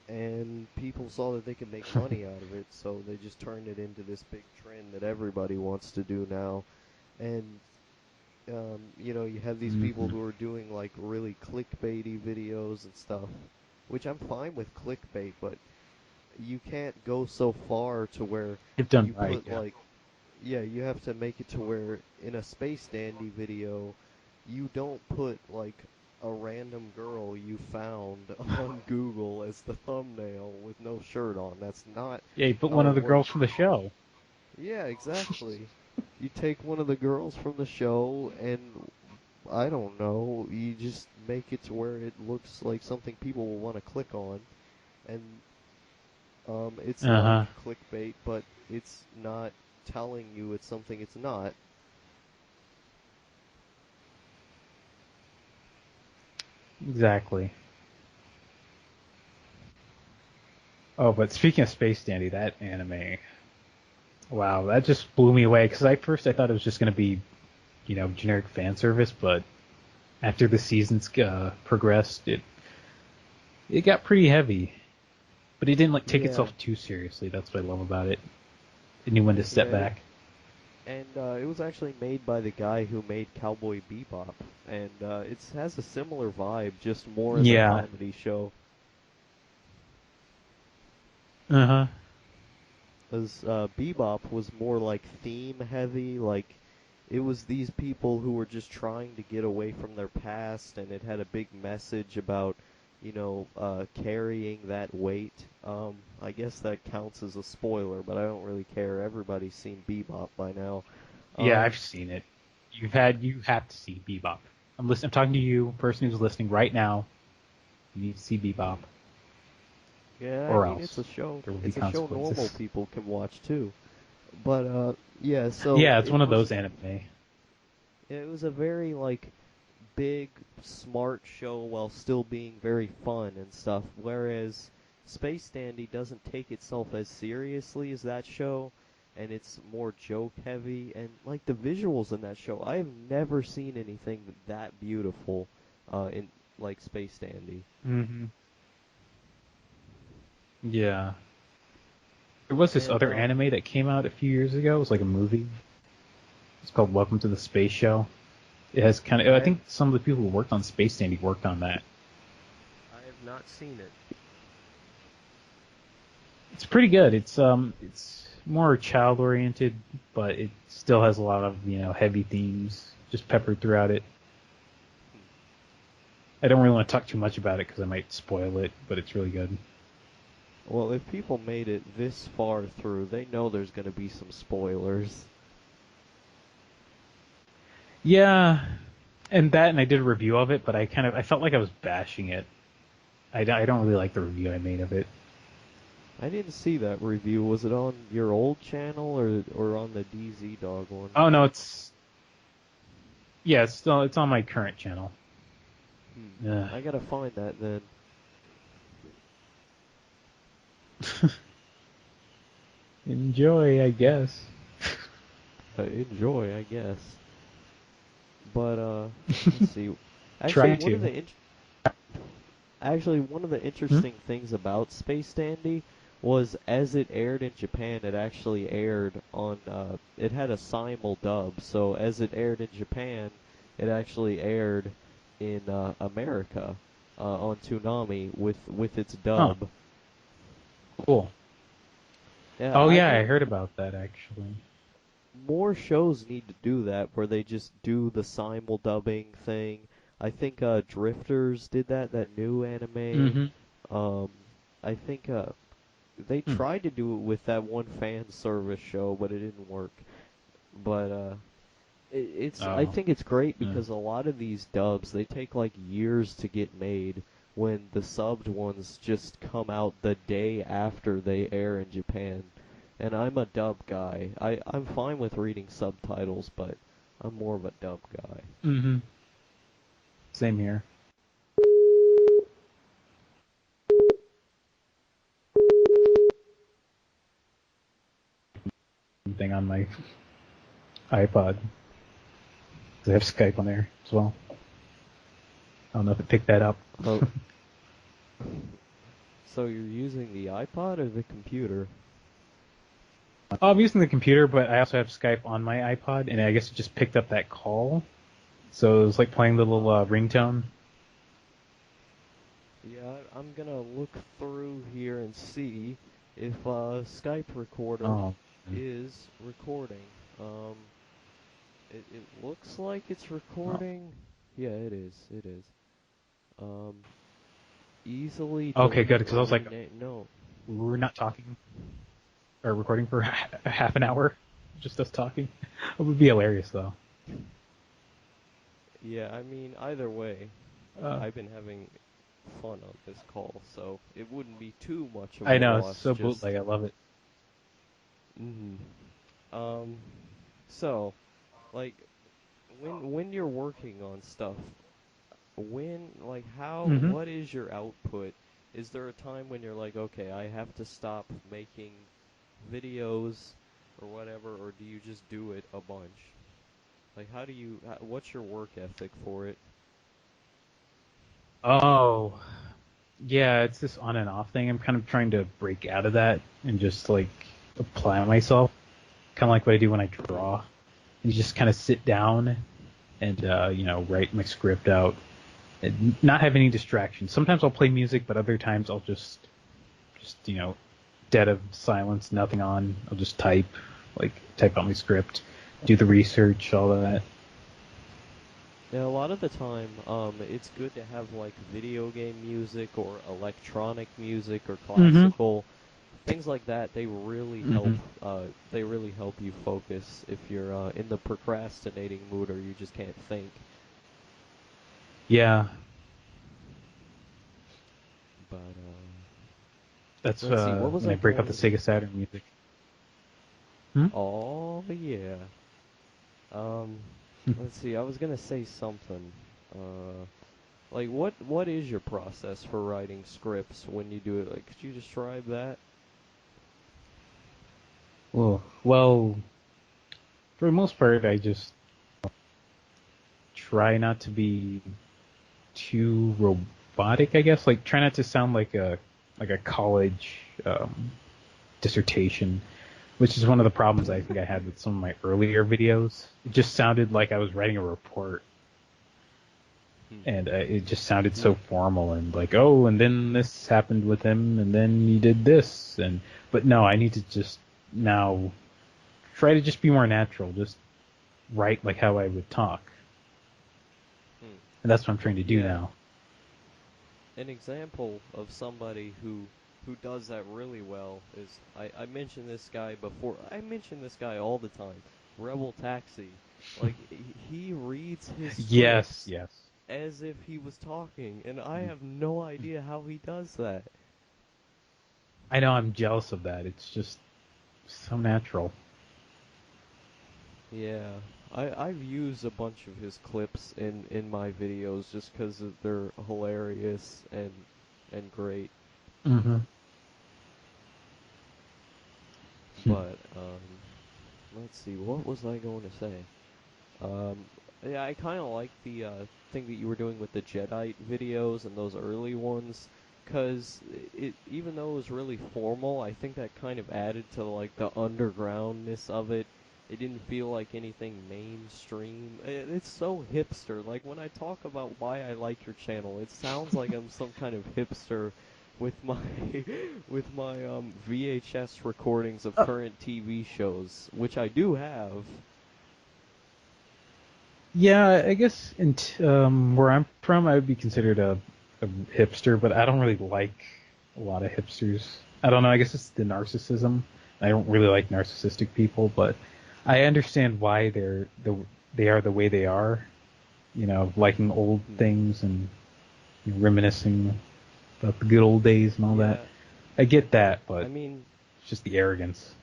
And people saw that they could make money out of it, so they just turned it into this big trend that everybody wants to do now. And you have these people Hmm. who are doing like really clickbaity videos and stuff, which I'm fine with clickbait, but you can't go so far to where If done you right, put yeah. like, yeah, you have to make it to where in a Space Dandy video, you don't put like a random girl you found on Google as the thumbnail with no shirt on. That's not Yeah, you put how one of it the girls works. from the show. Yeah, exactly. You take one of the girls from the show and I don't know, you just make it to where it looks like something people will want to click on, and it's Uh like huh. clickbait, but it's not telling you it's something it's not. Exactly. Oh, but speaking of Space Dandy, that anime, wow, that just blew me away. Because at first I thought it was just going to be, generic fan service, but after the seasons progressed, it got pretty heavy. But it didn't like take Yeah, itself too seriously. That's what I love about it. It knew when to step yeah, back. and it was actually made by the guy who made Cowboy Bebop, and it has a similar vibe, just more as a Yeah. comedy show. Uh huh. As Bebop was more like theme heavy, like it was these people who were just trying to get away from their past, and it had a big message about, carrying that weight. I guess that counts as a spoiler, but I don't really care. Everybody's seen Bebop by now. Yeah, Um, I've seen it. You have to see Bebop. I'm talking to you, person who's listening right now. You need to see Bebop, yeah, I or mean else there will be it's a show normal consequences. people can watch too. But yeah, so Yeah, it's one of those anime. it was a very like big, smart show while still being very fun and stuff. Whereas Space Dandy doesn't take itself as seriously as that show, and it's more joke heavy. And like the visuals in that show, I have never seen anything that beautiful in like Space Dandy. Hmm. Yeah. There was this And other anime that came out a few years ago. It was like a movie. It's called Welcome to the Space Show. It has kind of. I I have think some of the people who worked on Space Dandy worked on that. I have not seen it. It's pretty good. It's more child-oriented, but it still has a lot of, heavy themes just peppered throughout it. I don't really want to talk too much about it because I might spoil it, but it's really good. Well, if people made it this far through, they know there's going to be some spoilers. Yeah, and I did a review of it, but I felt like I was bashing it. I don't really like the review I made of it. I didn't see that review. Was it on your old channel or on the Dee Zee Dog one? Oh no, it's on my current channel. I gotta find that then. Enjoy, I guess. Enjoy, I guess. But let's see. Actually, Try to. one of the Hmm? interesting things about Space Dandy was as it aired in Japan, it actually aired on. It had a simul dub, so as it aired in Japan, it actually aired in America on Toonami with its Oh, dub. cool. Yeah, Oh I yeah, I think heard about that actually. more shows need to do that where they just do the simul dubbing thing. I think Drifters did that new anime. Mm-hmm. Um, I think they Hmm. tried to do it with that one fan service show, but it didn't work. But I Oh. think it's great Yeah. because a lot of these dubs they take like years to get made when the subbed ones just come out the day after they air in Japan. And I'm a dub guy. I'm fine with reading subtitles, but I'm more of a dub guy. Mm-hmm. Same here. Thing on my iPod. 'Cause I have Skype on there as well. I don't know if it picked that up. Oh, so you're using the iPod or the computer? Oh, I'm using the computer, but I also have Skype on my iPod, and I guess it just picked up that call. So it was like playing the little ringtone. Yeah, I'm gonna look through here and see if Skype Recorder Oh. is recording. Um, it looks like it's Oh. recording. Yeah, it is. It is. Um, easily Okay, good. delete Because or I was like, rename. No. we were not talking or recording for half an hour, just us talking. It would be hilarious though. Yeah, I mean, either way, Uh, I've been having fun on this call, so it wouldn't be too much of a I know it's loss. so Just. bootleg. I love it. Mhm. Um. So, like, when you're working on stuff, Hmm. what is your output? Is there a time when you're like, okay, I have to stop making videos or whatever, or do you just do it a bunch? Like, what's your work ethic for it? Oh, yeah, it's this on and off thing. I'm kind of trying to break out of that and just like apply myself, kind of like what I do when I Hmm. draw. And just kind of sit down and write my script out and not have any distractions. Sometimes I'll play music, but other times I'll just dead of silence, nothing on. I'll just type out my script, do the research, all of that. Yeah, a lot of the time, it's good to have like video game music or electronic music or Mm-hmm. classical things like that. They really help. Mm-hmm. They really help you focus if you're in the procrastinating mood or you just can't think. Yeah, But that's let's see, what was when I I break out the going? Sega Saturn music. Hmm? Oh yeah. Um, let's see. I was gonna say something. Uh, like what is your process for writing scripts when you do it? Like, could you describe that? Well, for the most part, I just try not to be too robotic, I guess. Like try not to sound like a college dissertation, which is one of the problems I think I had with some of my earlier videos. It just sounded like I was writing a report, Hmm. and it just sounded so Yeah. formal and like, oh, and then this happened with him, and then he did this, but no, I need to just now try to just be more natural. Just write like how I would talk. Hmm. And that's what I'm trying to do Yeah, now. an example of somebody who does that really well is I mentioned this guy before. I mention this guy all the time. Rebel Taxi. Like he reads his Yes, scripts yes. as if he was talking, and I have no idea how he does that. I know I'm jealous of that. It's just so natural. Yeah, I've used a bunch of his clips in my videos just because they're hilarious and great. Mm-hmm. But let's see, what was I going to say? Um, yeah, I kind of like the thing that you were doing with the Jedi videos and those early ones, because it even though it was really formal, I think that kind of added to like the undergroundness of it. It didn't feel like anything mainstream. It's so hipster. Like when I talk about why I like your channel, it sounds like I'm some kind of hipster with my with my VHS recordings of current TV shows, which I do have. Yeah, I guess where I'm from, I would be considered a hipster, but I don't really like a lot of hipsters. I don't know. I guess it's the narcissism. I don't really like narcissistic people, but I understand why they are the way they are. You know, liking old Hmm. things and reminiscing about the good old days and all that. Yeah, I get that, but I mean, it's just the arrogance.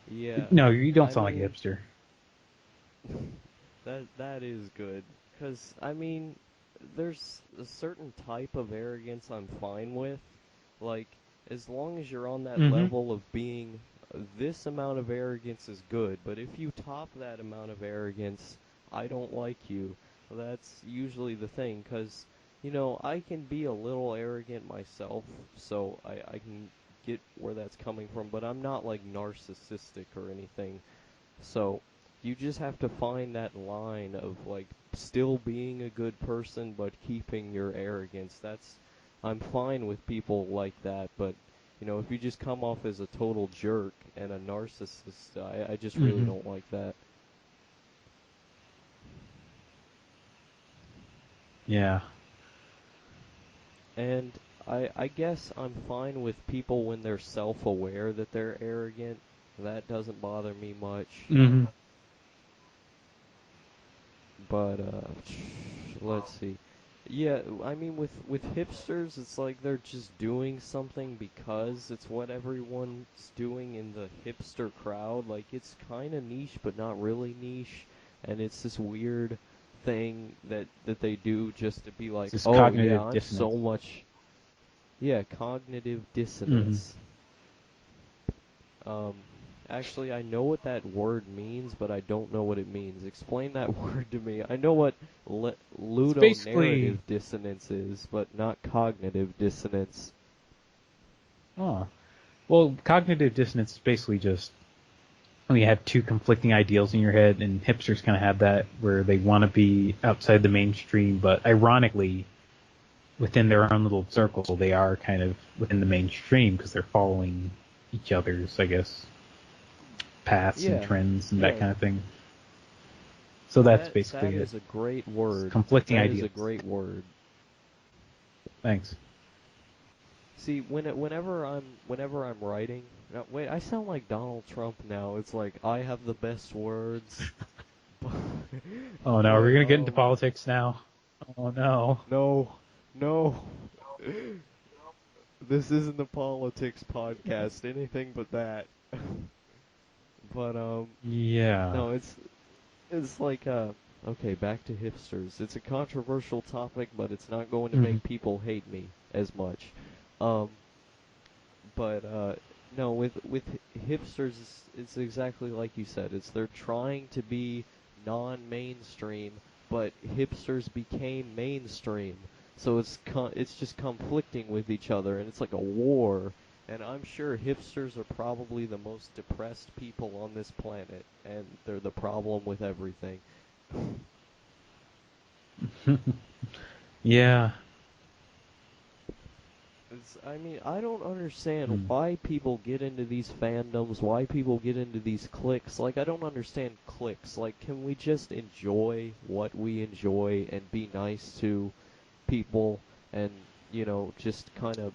yeah, No, you don't I sound like a mean hipster. that is good, 'cause I mean, there's a certain type of arrogance I'm fine with, like as long as you're on that Mm-hmm. level of being this amount of arrogance is good, but if you top that amount of arrogance, I don't like you. That's usually the thing, 'cause I can be a little arrogant myself, so I can get where that's coming from, but I'm not like narcissistic or anything. So you just have to find that line of like still being a good person but keeping your arrogance. I'm fine with people like that, but if you just come off as a total jerk and a narcissist, I just really Mm-hmm. don't like that. Yeah. And I guess I'm fine with people when they're self-aware that they're arrogant. That doesn't bother me much. Mm-hmm. But let's see. Yeah, I mean with hipsters, it's like they're just doing something because it's what everyone's doing in the hipster crowd. Like it's kind of niche but not really niche, and it's this weird thing that they do just to be It's like, this "Oh, yeah, cognitive I'm dissonance. so much." Yeah, cognitive Mm-hmm. dissonance. Um, Actually, I know what that word means, but I don't know what it means. Explain that word to me. I know what It's basically, ludonarrative dissonance is, but not cognitive dissonance. oh, well, cognitive dissonance is basically just when you have two conflicting ideals in your head, and hipsters kind of have that where they want to be outside the mainstream, but ironically, within their own little circle, they are kind of within the mainstream because they're following each other's, I guess, paths and Yeah, trends and that yeah. kind of thing. So that's That basically it. is a great It's word. conflicting That is a ideals. great word. Thanks. See, whenever I'm writing, no, wait, I sound like Donald Trump now. It's like I have the best words, but, Oh no, we're but gonna get into politics now. Oh no. no, no. This isn't a politics podcast, anything but that. But Yeah. no, it's like okay, back to hipsters. It's a controversial topic, but it's not going to Hmm. make people hate me as much. Um, but no, with hipsters, it's exactly like you said. It's they're trying to be non-mainstream, but hipsters became mainstream. So it's just conflicting with each other, and it's like a war. And I'm sure hipsters are probably the most depressed people on this planet, and they're the problem with everything. Yeah. I mean, I don't understand Hmm. why people get into these fandoms, why people get into these cliques. Like, I don't understand cliques. Like, can we just enjoy what we enjoy and be nice to people and, just kind of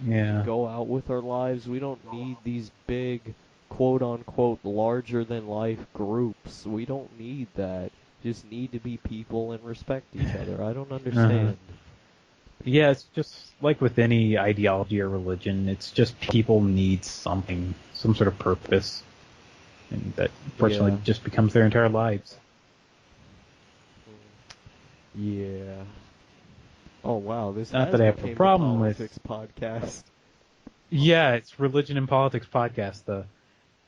Yeah. go out with our lives? We don't need these big, quote unquote, larger than life groups. We don't need that. Just need to be people and respect each other. I don't Uh-huh. understand. Yeah, it's just like with any ideology or religion, it's just people need something, some sort of purpose, and that Yeah. unfortunately just becomes their entire lives. Mm. Yeah. Oh wow, this Not that has I have a became a problem with. politics podcast. Yeah, it's religion and politics podcast, the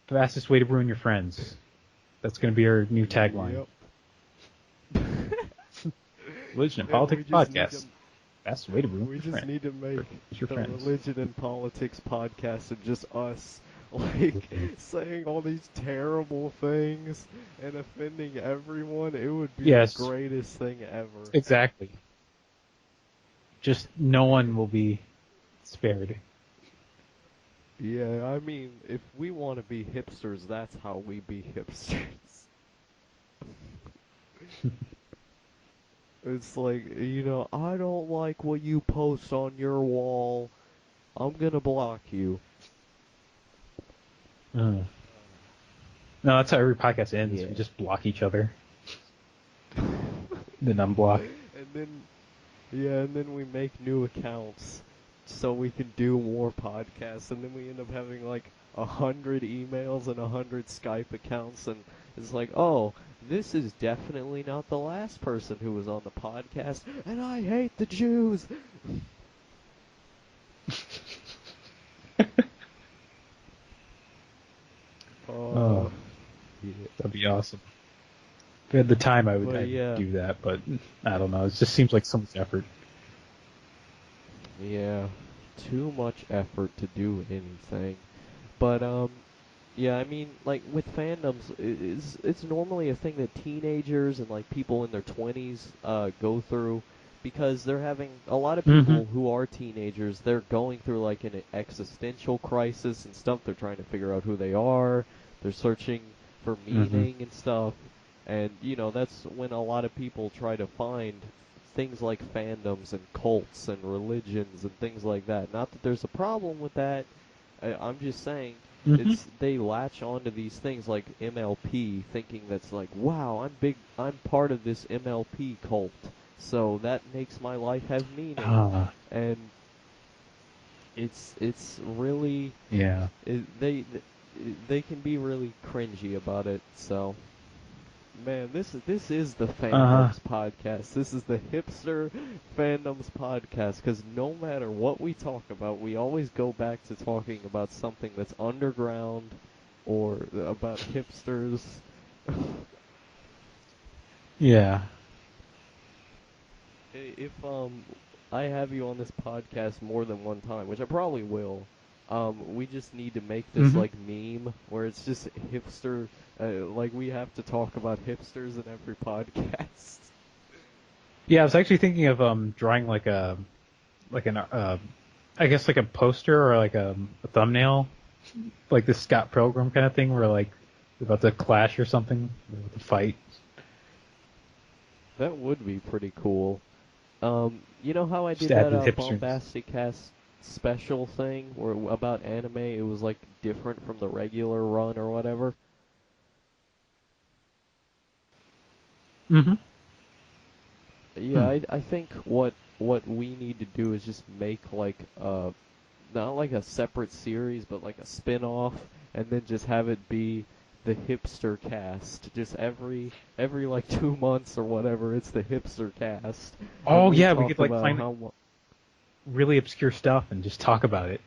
fastest way to ruin your friends. That's going to be our new tagline. Yep. Religion and And we politics just need to podcast. Fastest way to ruin we your just friend. need to make Your the friends. religion and politics podcast of just us like saying all these terrible things and offending everyone. It would be the Yes, greatest thing ever. exactly. Just no one will be spared. Yeah, I mean, if we want to be hipsters, that's how we be hipsters. It's like, I don't like what you post on your wall. I'm gonna block you. Uh, no, that's how every podcast ends. We Yeah. just block each other, And then unblock. then, yeah, and then we make new accounts so we can do more podcasts, and then we end up having like 100 emails and 100 Skype accounts, and it's like, oh, this is definitely not the last person who was on the podcast, and I hate the Jews. Oh, Uh, yeah. that'd be awesome. If I had the time, But I'd yeah, do that, but I don't know. It just seems like so much effort. yeah, too much effort to do anything. But yeah, I mean, like with fandoms, it's normally a thing that teenagers and like people in their 20s go through because they're having a lot of Mm-hmm. people who are teenagers, they're going through like an existential crisis and stuff. They're trying to figure out who they are. They're searching for Mm-hmm. meaning and stuff. And that's when a lot of people try to find things like fandoms and cults and religions and things like that. Not that there's a problem with that. I'm just saying Mm-hmm. it's they latch onto these things like MLP, thinking that's like, wow, I'm part of this MLP cult, so that makes my life have meaning, Ah, and it's really yeah. they can be really cringy about it. So, man, this is the Uh-huh. fandoms podcast. This is the hipster fandoms podcast. Because no matter what we talk about, we always go back to talking about something that's underground or about hipsters. Yeah. If I have you on this podcast more than one time, which I probably will, we just need to make this Mm-hmm. like meme where it's just hipster. Like we have to talk about hipsters in every podcast. Yeah, I was actually thinking of drawing like an I guess like a poster or like a thumbnail, like the Scott Pilgrim kind of thing, where like we're about to clash or something, we're about to fight. That would be pretty cool. You know how I Just did add that the hipsters. BombasticCast special thing where about anime? It was like different from the regular run or whatever. Mm-hmm. Yeah, Hmm. I think what we need to do is just make like not like a separate series, but like a spin-off, and then just have it be the hipster cast. Just every like 2 months or whatever, it's the hipster cast, and Oh we yeah, we talk could like about find how much. really obscure stuff and just talk about it.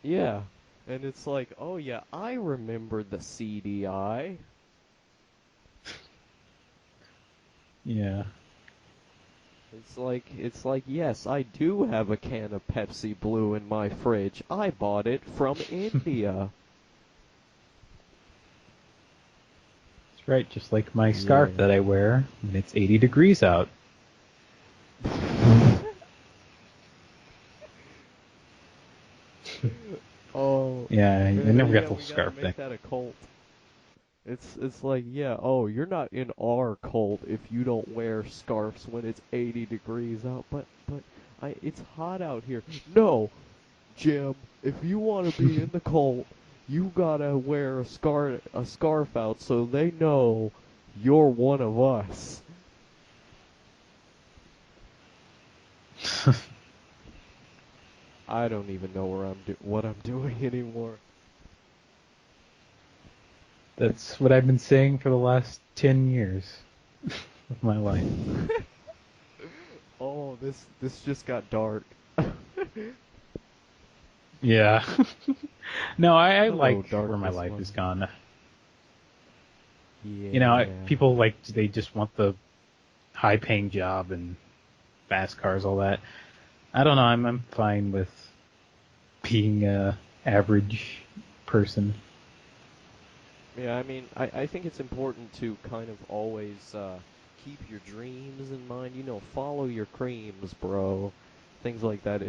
Yeah, and it's like, oh yeah, I remember the CDI. Yeah. It's like yes, I do have a can of Pepsi Blue in my fridge. I bought it from India. That's right, just like my Yeah. scarf that I wear when it's 80 degrees out. Yeah, I never got Yeah, the whole we gotta scarf thing. make that a cult. It's like, yeah, oh, you're not in our cult if you don't wear scarves when it's 80 degrees out. But it's hot out here. No, Jim, if you want to be in the cult, you gotta wear a scarf out so they know you're one of us. I don't even know what I'm doing anymore. That's what I've been saying for the last 10 years of my life. Oh, this just got dark. Yeah. No, I Hello, like where my darkness, life my has gone. Yeah. People they just want the high paying job and fast cars, all that. I don't know. I'm fine with being a average person. Yeah, I mean, I think it's important to kind of always keep your dreams in mind. Follow your creams, bro. Things like that.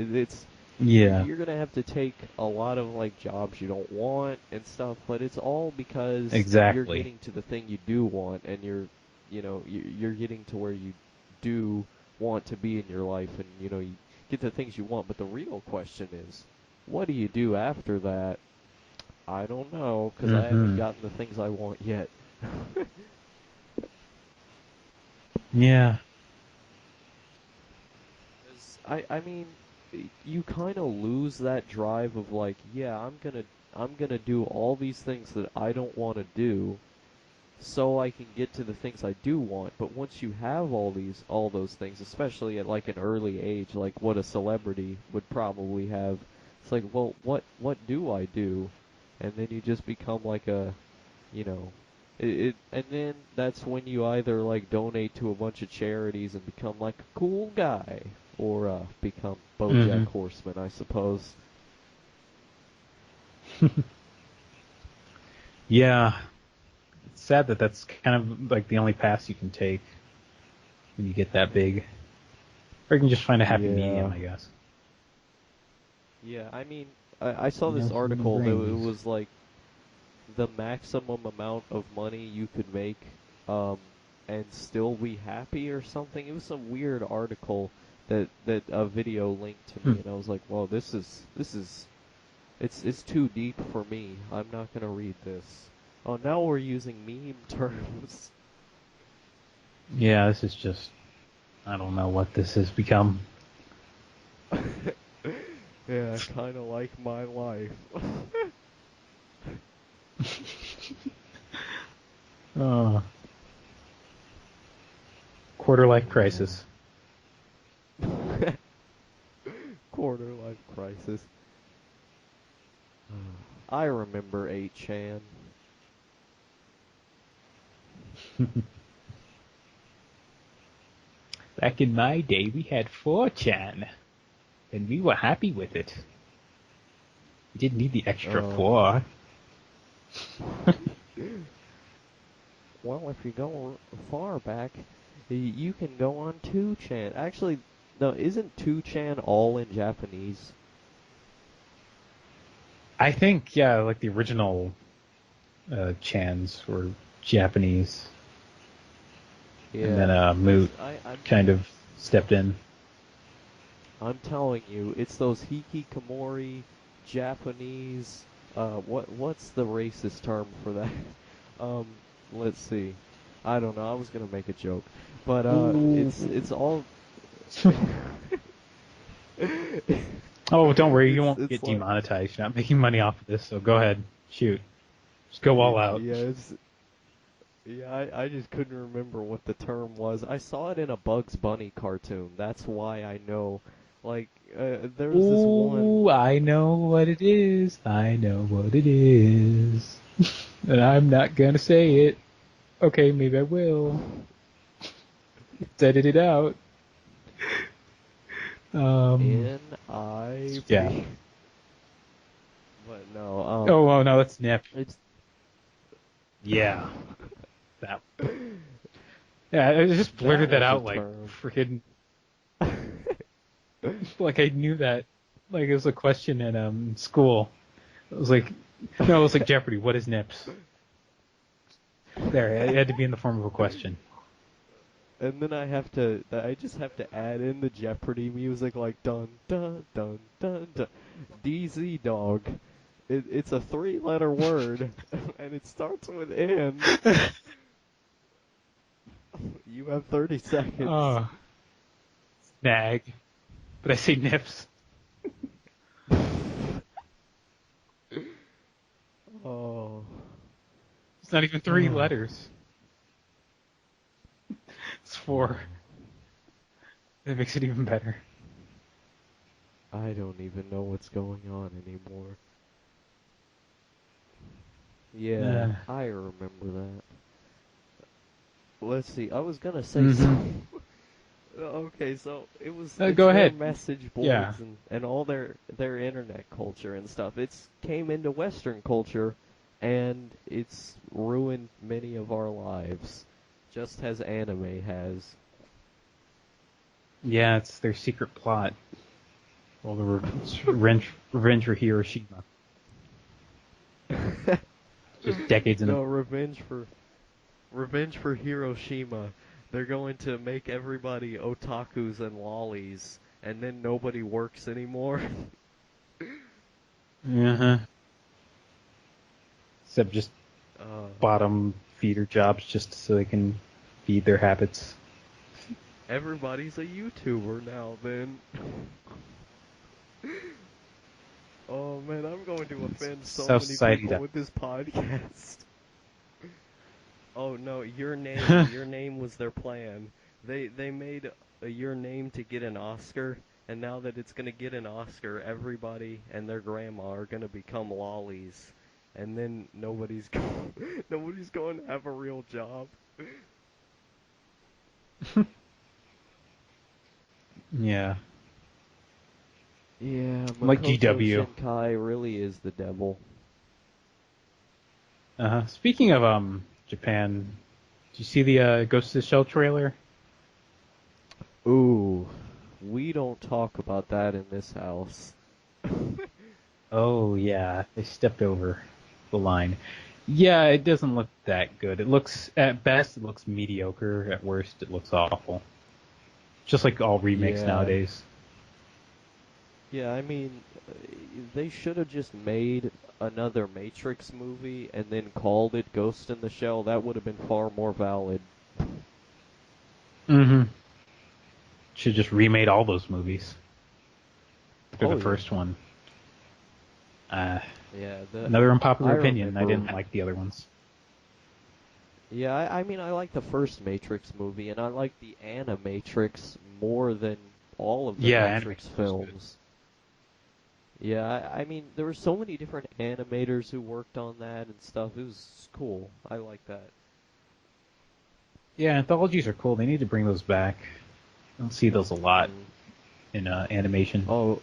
Yeah, You're gonna have to take a lot of like jobs you don't want and stuff, but it's all because you're exactly. getting to the thing you do want, and you're getting to where you do want to be in your life, and you get the things you want. But the real question is, what do you do after that? I don't know, because I haven't Hmm. gotten the things I want yet. Yeah. 'Cause I mean, you kind of lose that drive of like, yeah, I'm gonna do all these things that I don't want to do, so I can get to the things I do want. But once you have all those things, especially at like an early age, like what a celebrity would probably have, it's like, well, what do I do? And then you just become like you know, and then that's when you either like donate to a bunch of charities and become like a cool guy, or become BoJack Hmm. Horseman, I suppose. Yeah. It's sad that that's kind of like the only path you can take when you get that big. Or you can just find a happy Yeah. medium, I guess. Yeah, I mean, I saw this No human article that it brains. was like the maximum amount of money you could make, um, and still be happy or something. It was some weird article that a video linked to me, Hmm. and I was like, well, it's too deep for me. I'm not gonna read this. Oh, now we're using meme terms. Yeah, this is just. I don't know what this has become. Yeah, kind of like my life. Uh, Quarter life Yeah. crisis. Quarter life crisis. I remember 8chan. Back in my day, we had 4chan, and we were happy with it. We didn't need the extra Oh. 4. Well, if you go far back, you can go on 2chan. Actually, no, isn't 2chan all in Japanese? I think, yeah, like the original chans were Japanese, and then Yeah, Moot because I'm kind of stepped in. I'm telling you, it's those hikikomori Japanese. What's the racist term for that? Um, let's see. I don't know. I was gonna make a joke, but Ooh. it's all. Oh, don't worry, you it's won't it's get like demonetized. You're not making money off of this, so go ahead, shoot, just go all out. yeah, yeah. I just couldn't remember what the term was. I saw it in a Bugs Bunny cartoon. That's why I know. Like, there's this one. Ooh, I know what it is. I know what it is. And I'm not gonna say it. Okay, maybe I will. Let's edit it out. Um, yeah. NIP. But no, Oh no, that's Nip. it's Yeah, that. Yeah, I just that blurted that was a out like term. freaking like I knew that. Like it was a question in school. It was like, no, it was like Jeopardy. What is nips? There, it had to be in the form of a question. And then I just have to add in the Jeopardy music like dun dun dun dun dun. Dee Zee Dog. It's a three-letter word, and it starts with N. You have 30 seconds. Oh, snag. But I say nips. Oh. It's not even three letters. It's four. That makes it even better. I don't even know what's going on anymore. Yeah, Uh, I remember that. Let's see, I was gonna say mm-hmm. something. Okay, so it's Go their ahead. message Yeah. boards and all their internet culture and stuff. It's came into Western culture, and it's ruined many of our lives, just as anime has. Yeah, it's their secret plot. Well, the revenge for Hiroshima. Just decades in the. No, revenge for Hiroshima. They're going to make everybody otakus and lollies, and then nobody works anymore. Uh-huh. Except just uh, bottom feeder jobs just so they can feed their habits. Everybody's a YouTuber now, then. Oh man, I'm going to offend It's so how many society people does. with this podcast. Oh no, your name was their plan. They made your name to get an Oscar, and now that it's gonna get an Oscar, everybody and their grandma are gonna become lollies, and then nobody's going to have a real job. Yeah. Yeah, Like Makoto GW. Shinkai really is the devil. Uh-huh. Speaking of Japan, did you see the Ghost of the Shell trailer? Ooh, we don't talk about that in this house. Oh yeah, they stepped over the line. Yeah, it doesn't look that good. It looks at best it looks mediocre. At worst, it looks awful. Just like all remakes Yeah, nowadays. yeah, I mean, they should have just made another Matrix movie and then called it Ghost in the Shell. That would have been far more valid. Mm-hmm. Should just remade all those movies. After the Oh yeah, first one. Uh, yeah. Another unpopular I opinion. I remember. didn't like the other ones. Yeah, I mean, I like the first Matrix movie, and I like the Animatrix more than all of the Yeah, Matrix animation was good. films. Yeah, I mean, there were so many different animators who worked on that and stuff. It was cool. I like that. Yeah, anthologies are cool. They need to bring those back. I don't see those a lot Mm. in animation. Oh,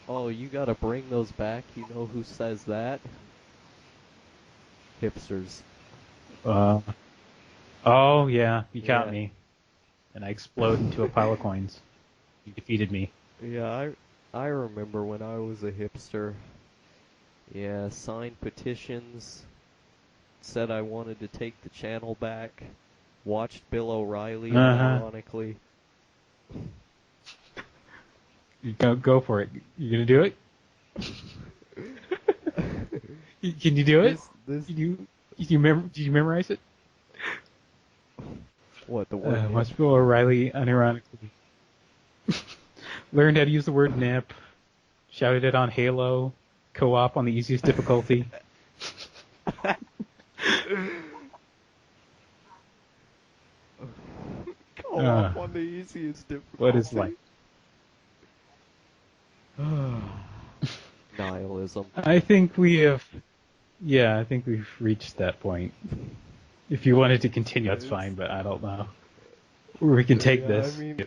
oh, you gotta bring those back. You know who says that? Hipsters. Uh, oh yeah, you caught Yeah, me, and I explode into a pile of coins. You defeated me. yeah. I remember when I was a hipster. Yeah, signed petitions, said I wanted to take the channel back. Watched Bill O'Reilly Uh huh. unironically. You go for it. You gonna do it? Can you do it? This Did you memorize it? what the word nip? Watch Bill O'Reilly unironically. Learned how to use the word nip. Shouted it on Halo. Co-op on the easiest difficulty. Co-op on the easiest What is life? difficulty. Nihilism. I think we have. Yeah, I think we've reached that point. If you wanted to continue, that's It's fine, but I don't know. We can take yeah. I this. mean,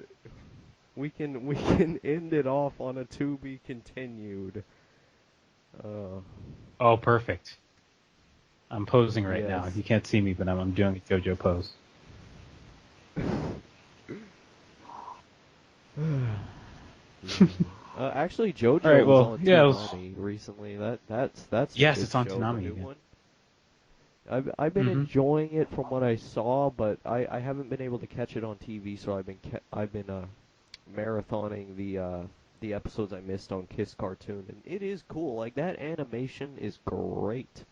we can end it off on a to be continued. Uh, Oh, perfect. I'm posing right now. yes. You can't see me, but I'm doing a JoJo pose. Yeah. Actually, All right, JoJo was well, on yeah, it was, Toonami recently. That's a yes, good it's on show, the Toonami new again. one. I've been Mm-hmm. enjoying it from what I saw, but I haven't been able to catch it on TV, so I've been marathoning the episodes I missed on Kiss Cartoon, and it is cool. Like that animation is great.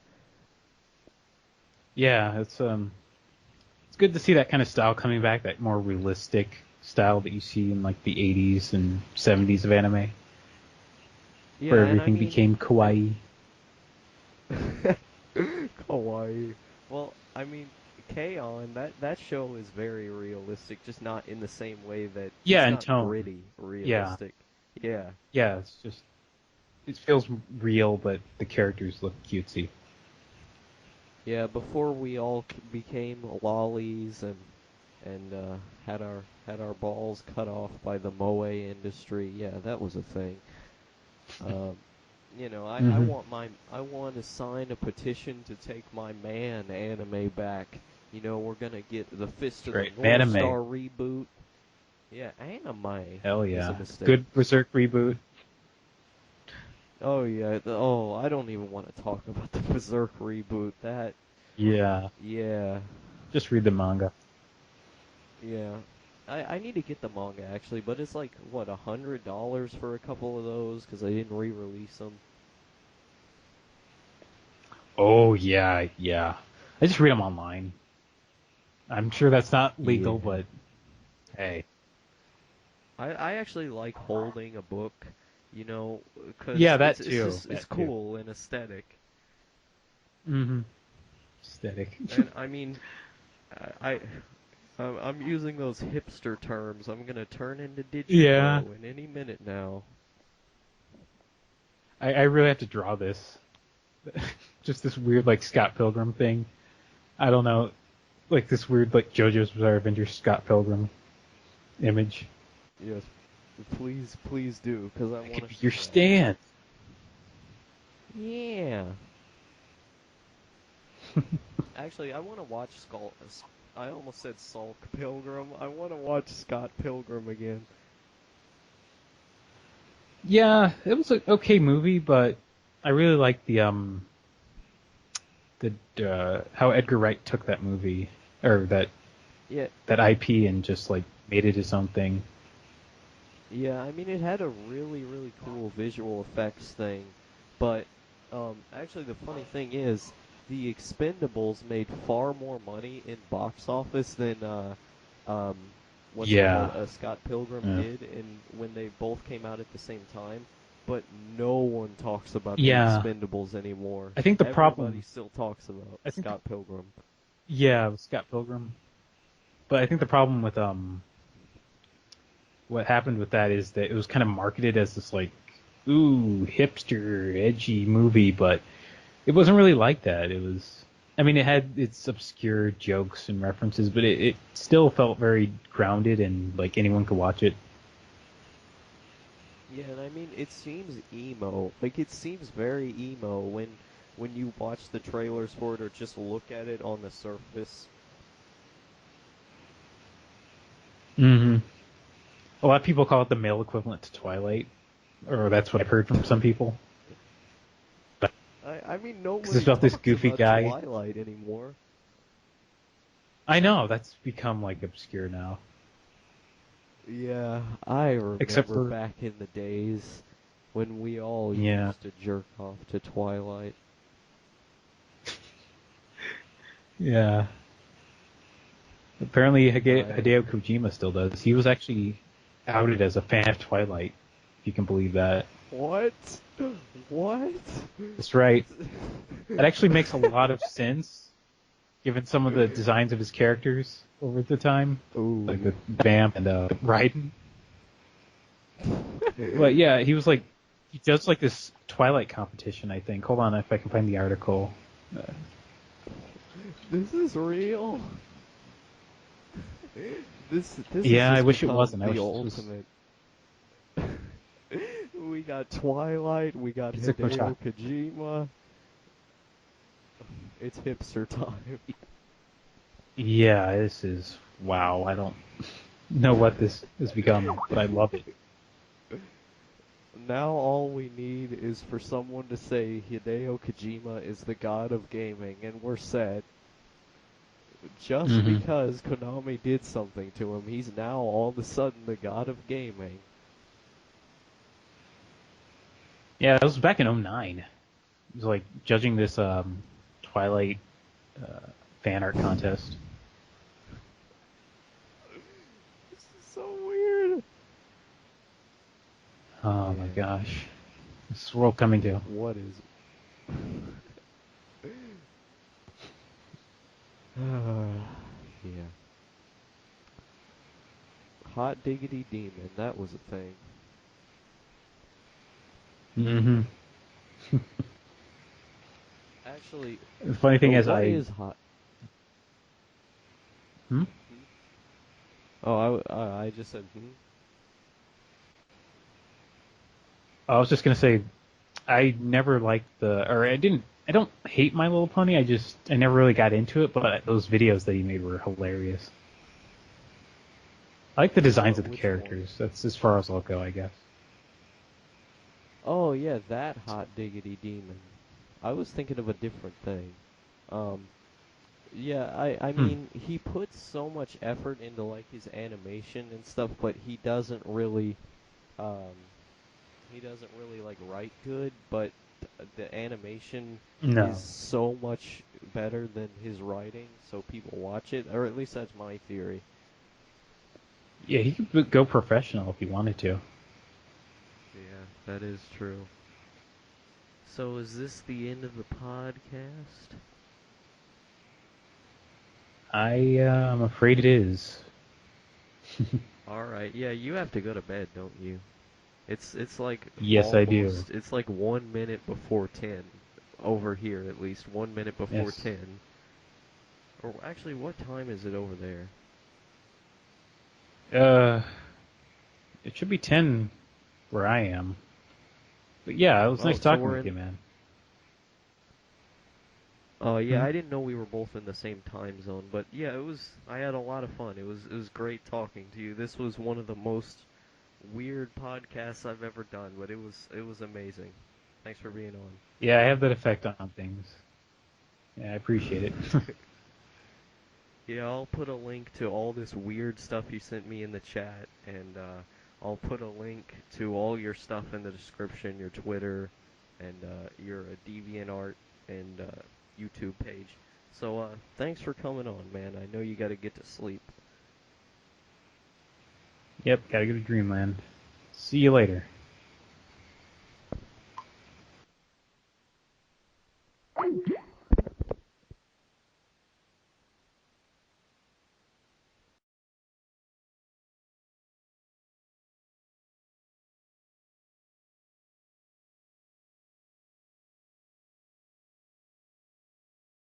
Yeah, it's good to see that kind of style coming back, that more realistic style that you see in like the 80s and 70s of anime, where Yeah, and I everything mean, became kawaii. kawaii. Well, I mean, K-On! That show is very realistic, just not in the same way that Yeah, it's and not tone. gritty Yeah, realistic. Yeah. yeah, it's just it feels real, but the characters look cutesy. Yeah, before we all became lollies and had our balls cut off by the moe industry. Yeah, that was a thing. Um, Mm-hmm. I want to sign a petition to take my man anime back. We're gonna get the Fist That's of the right, North anime. Star reboot. Yeah, anime Hell is a yeah, mistake. good Berserk reboot. Oh yeah, I don't even want to talk about the Berserk reboot. That Yeah, yeah, just read the manga. yeah. I need to get the manga actually, but it's like what $100 for a couple of those because I didn't re-release them. Oh yeah, yeah. I just read them online. I'm sure that's not legal, Yeah. but hey. I actually like holding a book, because Yeah, it's that it's too. just it's That too. cool and aesthetic. Mm-hmm. Aesthetic. And I mean, I'm using those hipster terms. I'm gonna turn into Yeah. Digibro in any minute now. I really have to draw this. Just this weird like Scott Pilgrim thing. I don't know, like this weird like JoJo's Bizarre Adventure Scott Pilgrim image. Yes, please do, because I That want could to be see your that. stand. Yeah. Actually, I want to watch Skull. I almost said Sulk Pilgrim. I want to watch Scott Pilgrim again. Yeah, it was an okay movie, but I really like the how Edgar Wright took that movie or Yeah, that IP and just like made it his own thing. yeah, I mean, it had a really cool visual effects thing, but actually, the funny thing is, the Expendables made far more money in box office than um, what's it called? Yeah. Scott Pilgrim Yeah. did, and when they both came out at the same time. But no one talks about the Yeah. Expendables anymore. I think the Everybody problem still talks about I think the, Scott Pilgrim. yeah, with Scott Pilgrim. But I think the problem with what happened with that is that it was kind of marketed as this like ooh hipster edgy movie, but it wasn't really like that. It was, I mean, it had its obscure jokes and references, but it still felt very grounded and like anyone could watch it. Yeah, and I mean, it seems emo. Like it seems very emo when you watch the trailers for it or just look at it on the surface. Mm-hmm. A lot of people call it the male equivalent to Twilight, or that's what I've heard from some people. I mean, Because it's nobody about this talks goofy about guy. Twilight anymore. I know that's become like obscure now, Yeah, I except remember for back in the days when we all yeah, used to jerk off to Twilight. yeah. Apparently, I Hideo Kojima still does. He was actually outed as a fan of Twilight, if you can believe that. what? What? That's right. That actually makes a lot of sense, given some of the designs of his characters over the time, like Ooh. with Vamp and Raiden. But yeah, he was like, he does like this Twilight competition, I think. Hold on, if I can find the article. This is real. This has Yeah, I just wish it become wasn't. I the wish this was. ultimate. We got Twilight, we got It's like Hideo Kojima. It's hipster time. Yeah, this is wow. I don't know what this has become, but I love it. Now all we need is for someone to say Hideo Kojima is the god of gaming, and we're set. Just Hmm. because Konami did something to him, he's now all of a sudden the god of gaming. Yeah, it was back in '09. It was like judging this Twilight uh, fan art contest. This is so weird. Oh my Yeah. gosh. This world coming to. What is yeah. Hot diggity demon, that was a thing. Hmm. Actually, The funny thing is, what is hot? hmm? Hmm? Oh, I just said hmm. I was just gonna say, I never liked or I didn't. I don't hate My Little Pony. I never really got into it. But those videos that he made were hilarious. I like the designs of the Which one? characters. That's as far as I'll go, I guess. Oh yeah, that hot diggity demon. I was thinking of a different thing. Um, yeah, I Hmm. mean, he puts so much effort into like his animation and stuff, but um, he doesn't really like write good, but the animation is No. so much better than his writing, so people watch it, or at least that's my theory. Yeah, he could go professional if he wanted to. Yeah, that is true. So is this the end of the podcast? I'm afraid it is. All right. Yeah, you have to go to bed, don't you? It's like Yes, I do. it's like 1 minute before 10 over here at least 1 minute before Yes. 10. Or actually, what time is it over there? Uh, it should be 10 where I am. But yeah, it was Oh, nice so talking we're with you, in. man. Oh yeah, Hmm? I didn't know we were both in the same time zone, but yeah, it was. I had a lot of fun. It was great talking to you. This was one of the most weird podcasts I've ever done, but it was amazing. Thanks for being on. Yeah, I have that effect on things. Yeah, I appreciate it. Yeah, I'll put a link to all this weird stuff you sent me in the chat, and I'll put a link to all your stuff in the description, your Twitter, and your DeviantArt and YouTube page. So thanks for coming on, man. I know you got to get to sleep. Yep, gotta go to Dreamland. See you later.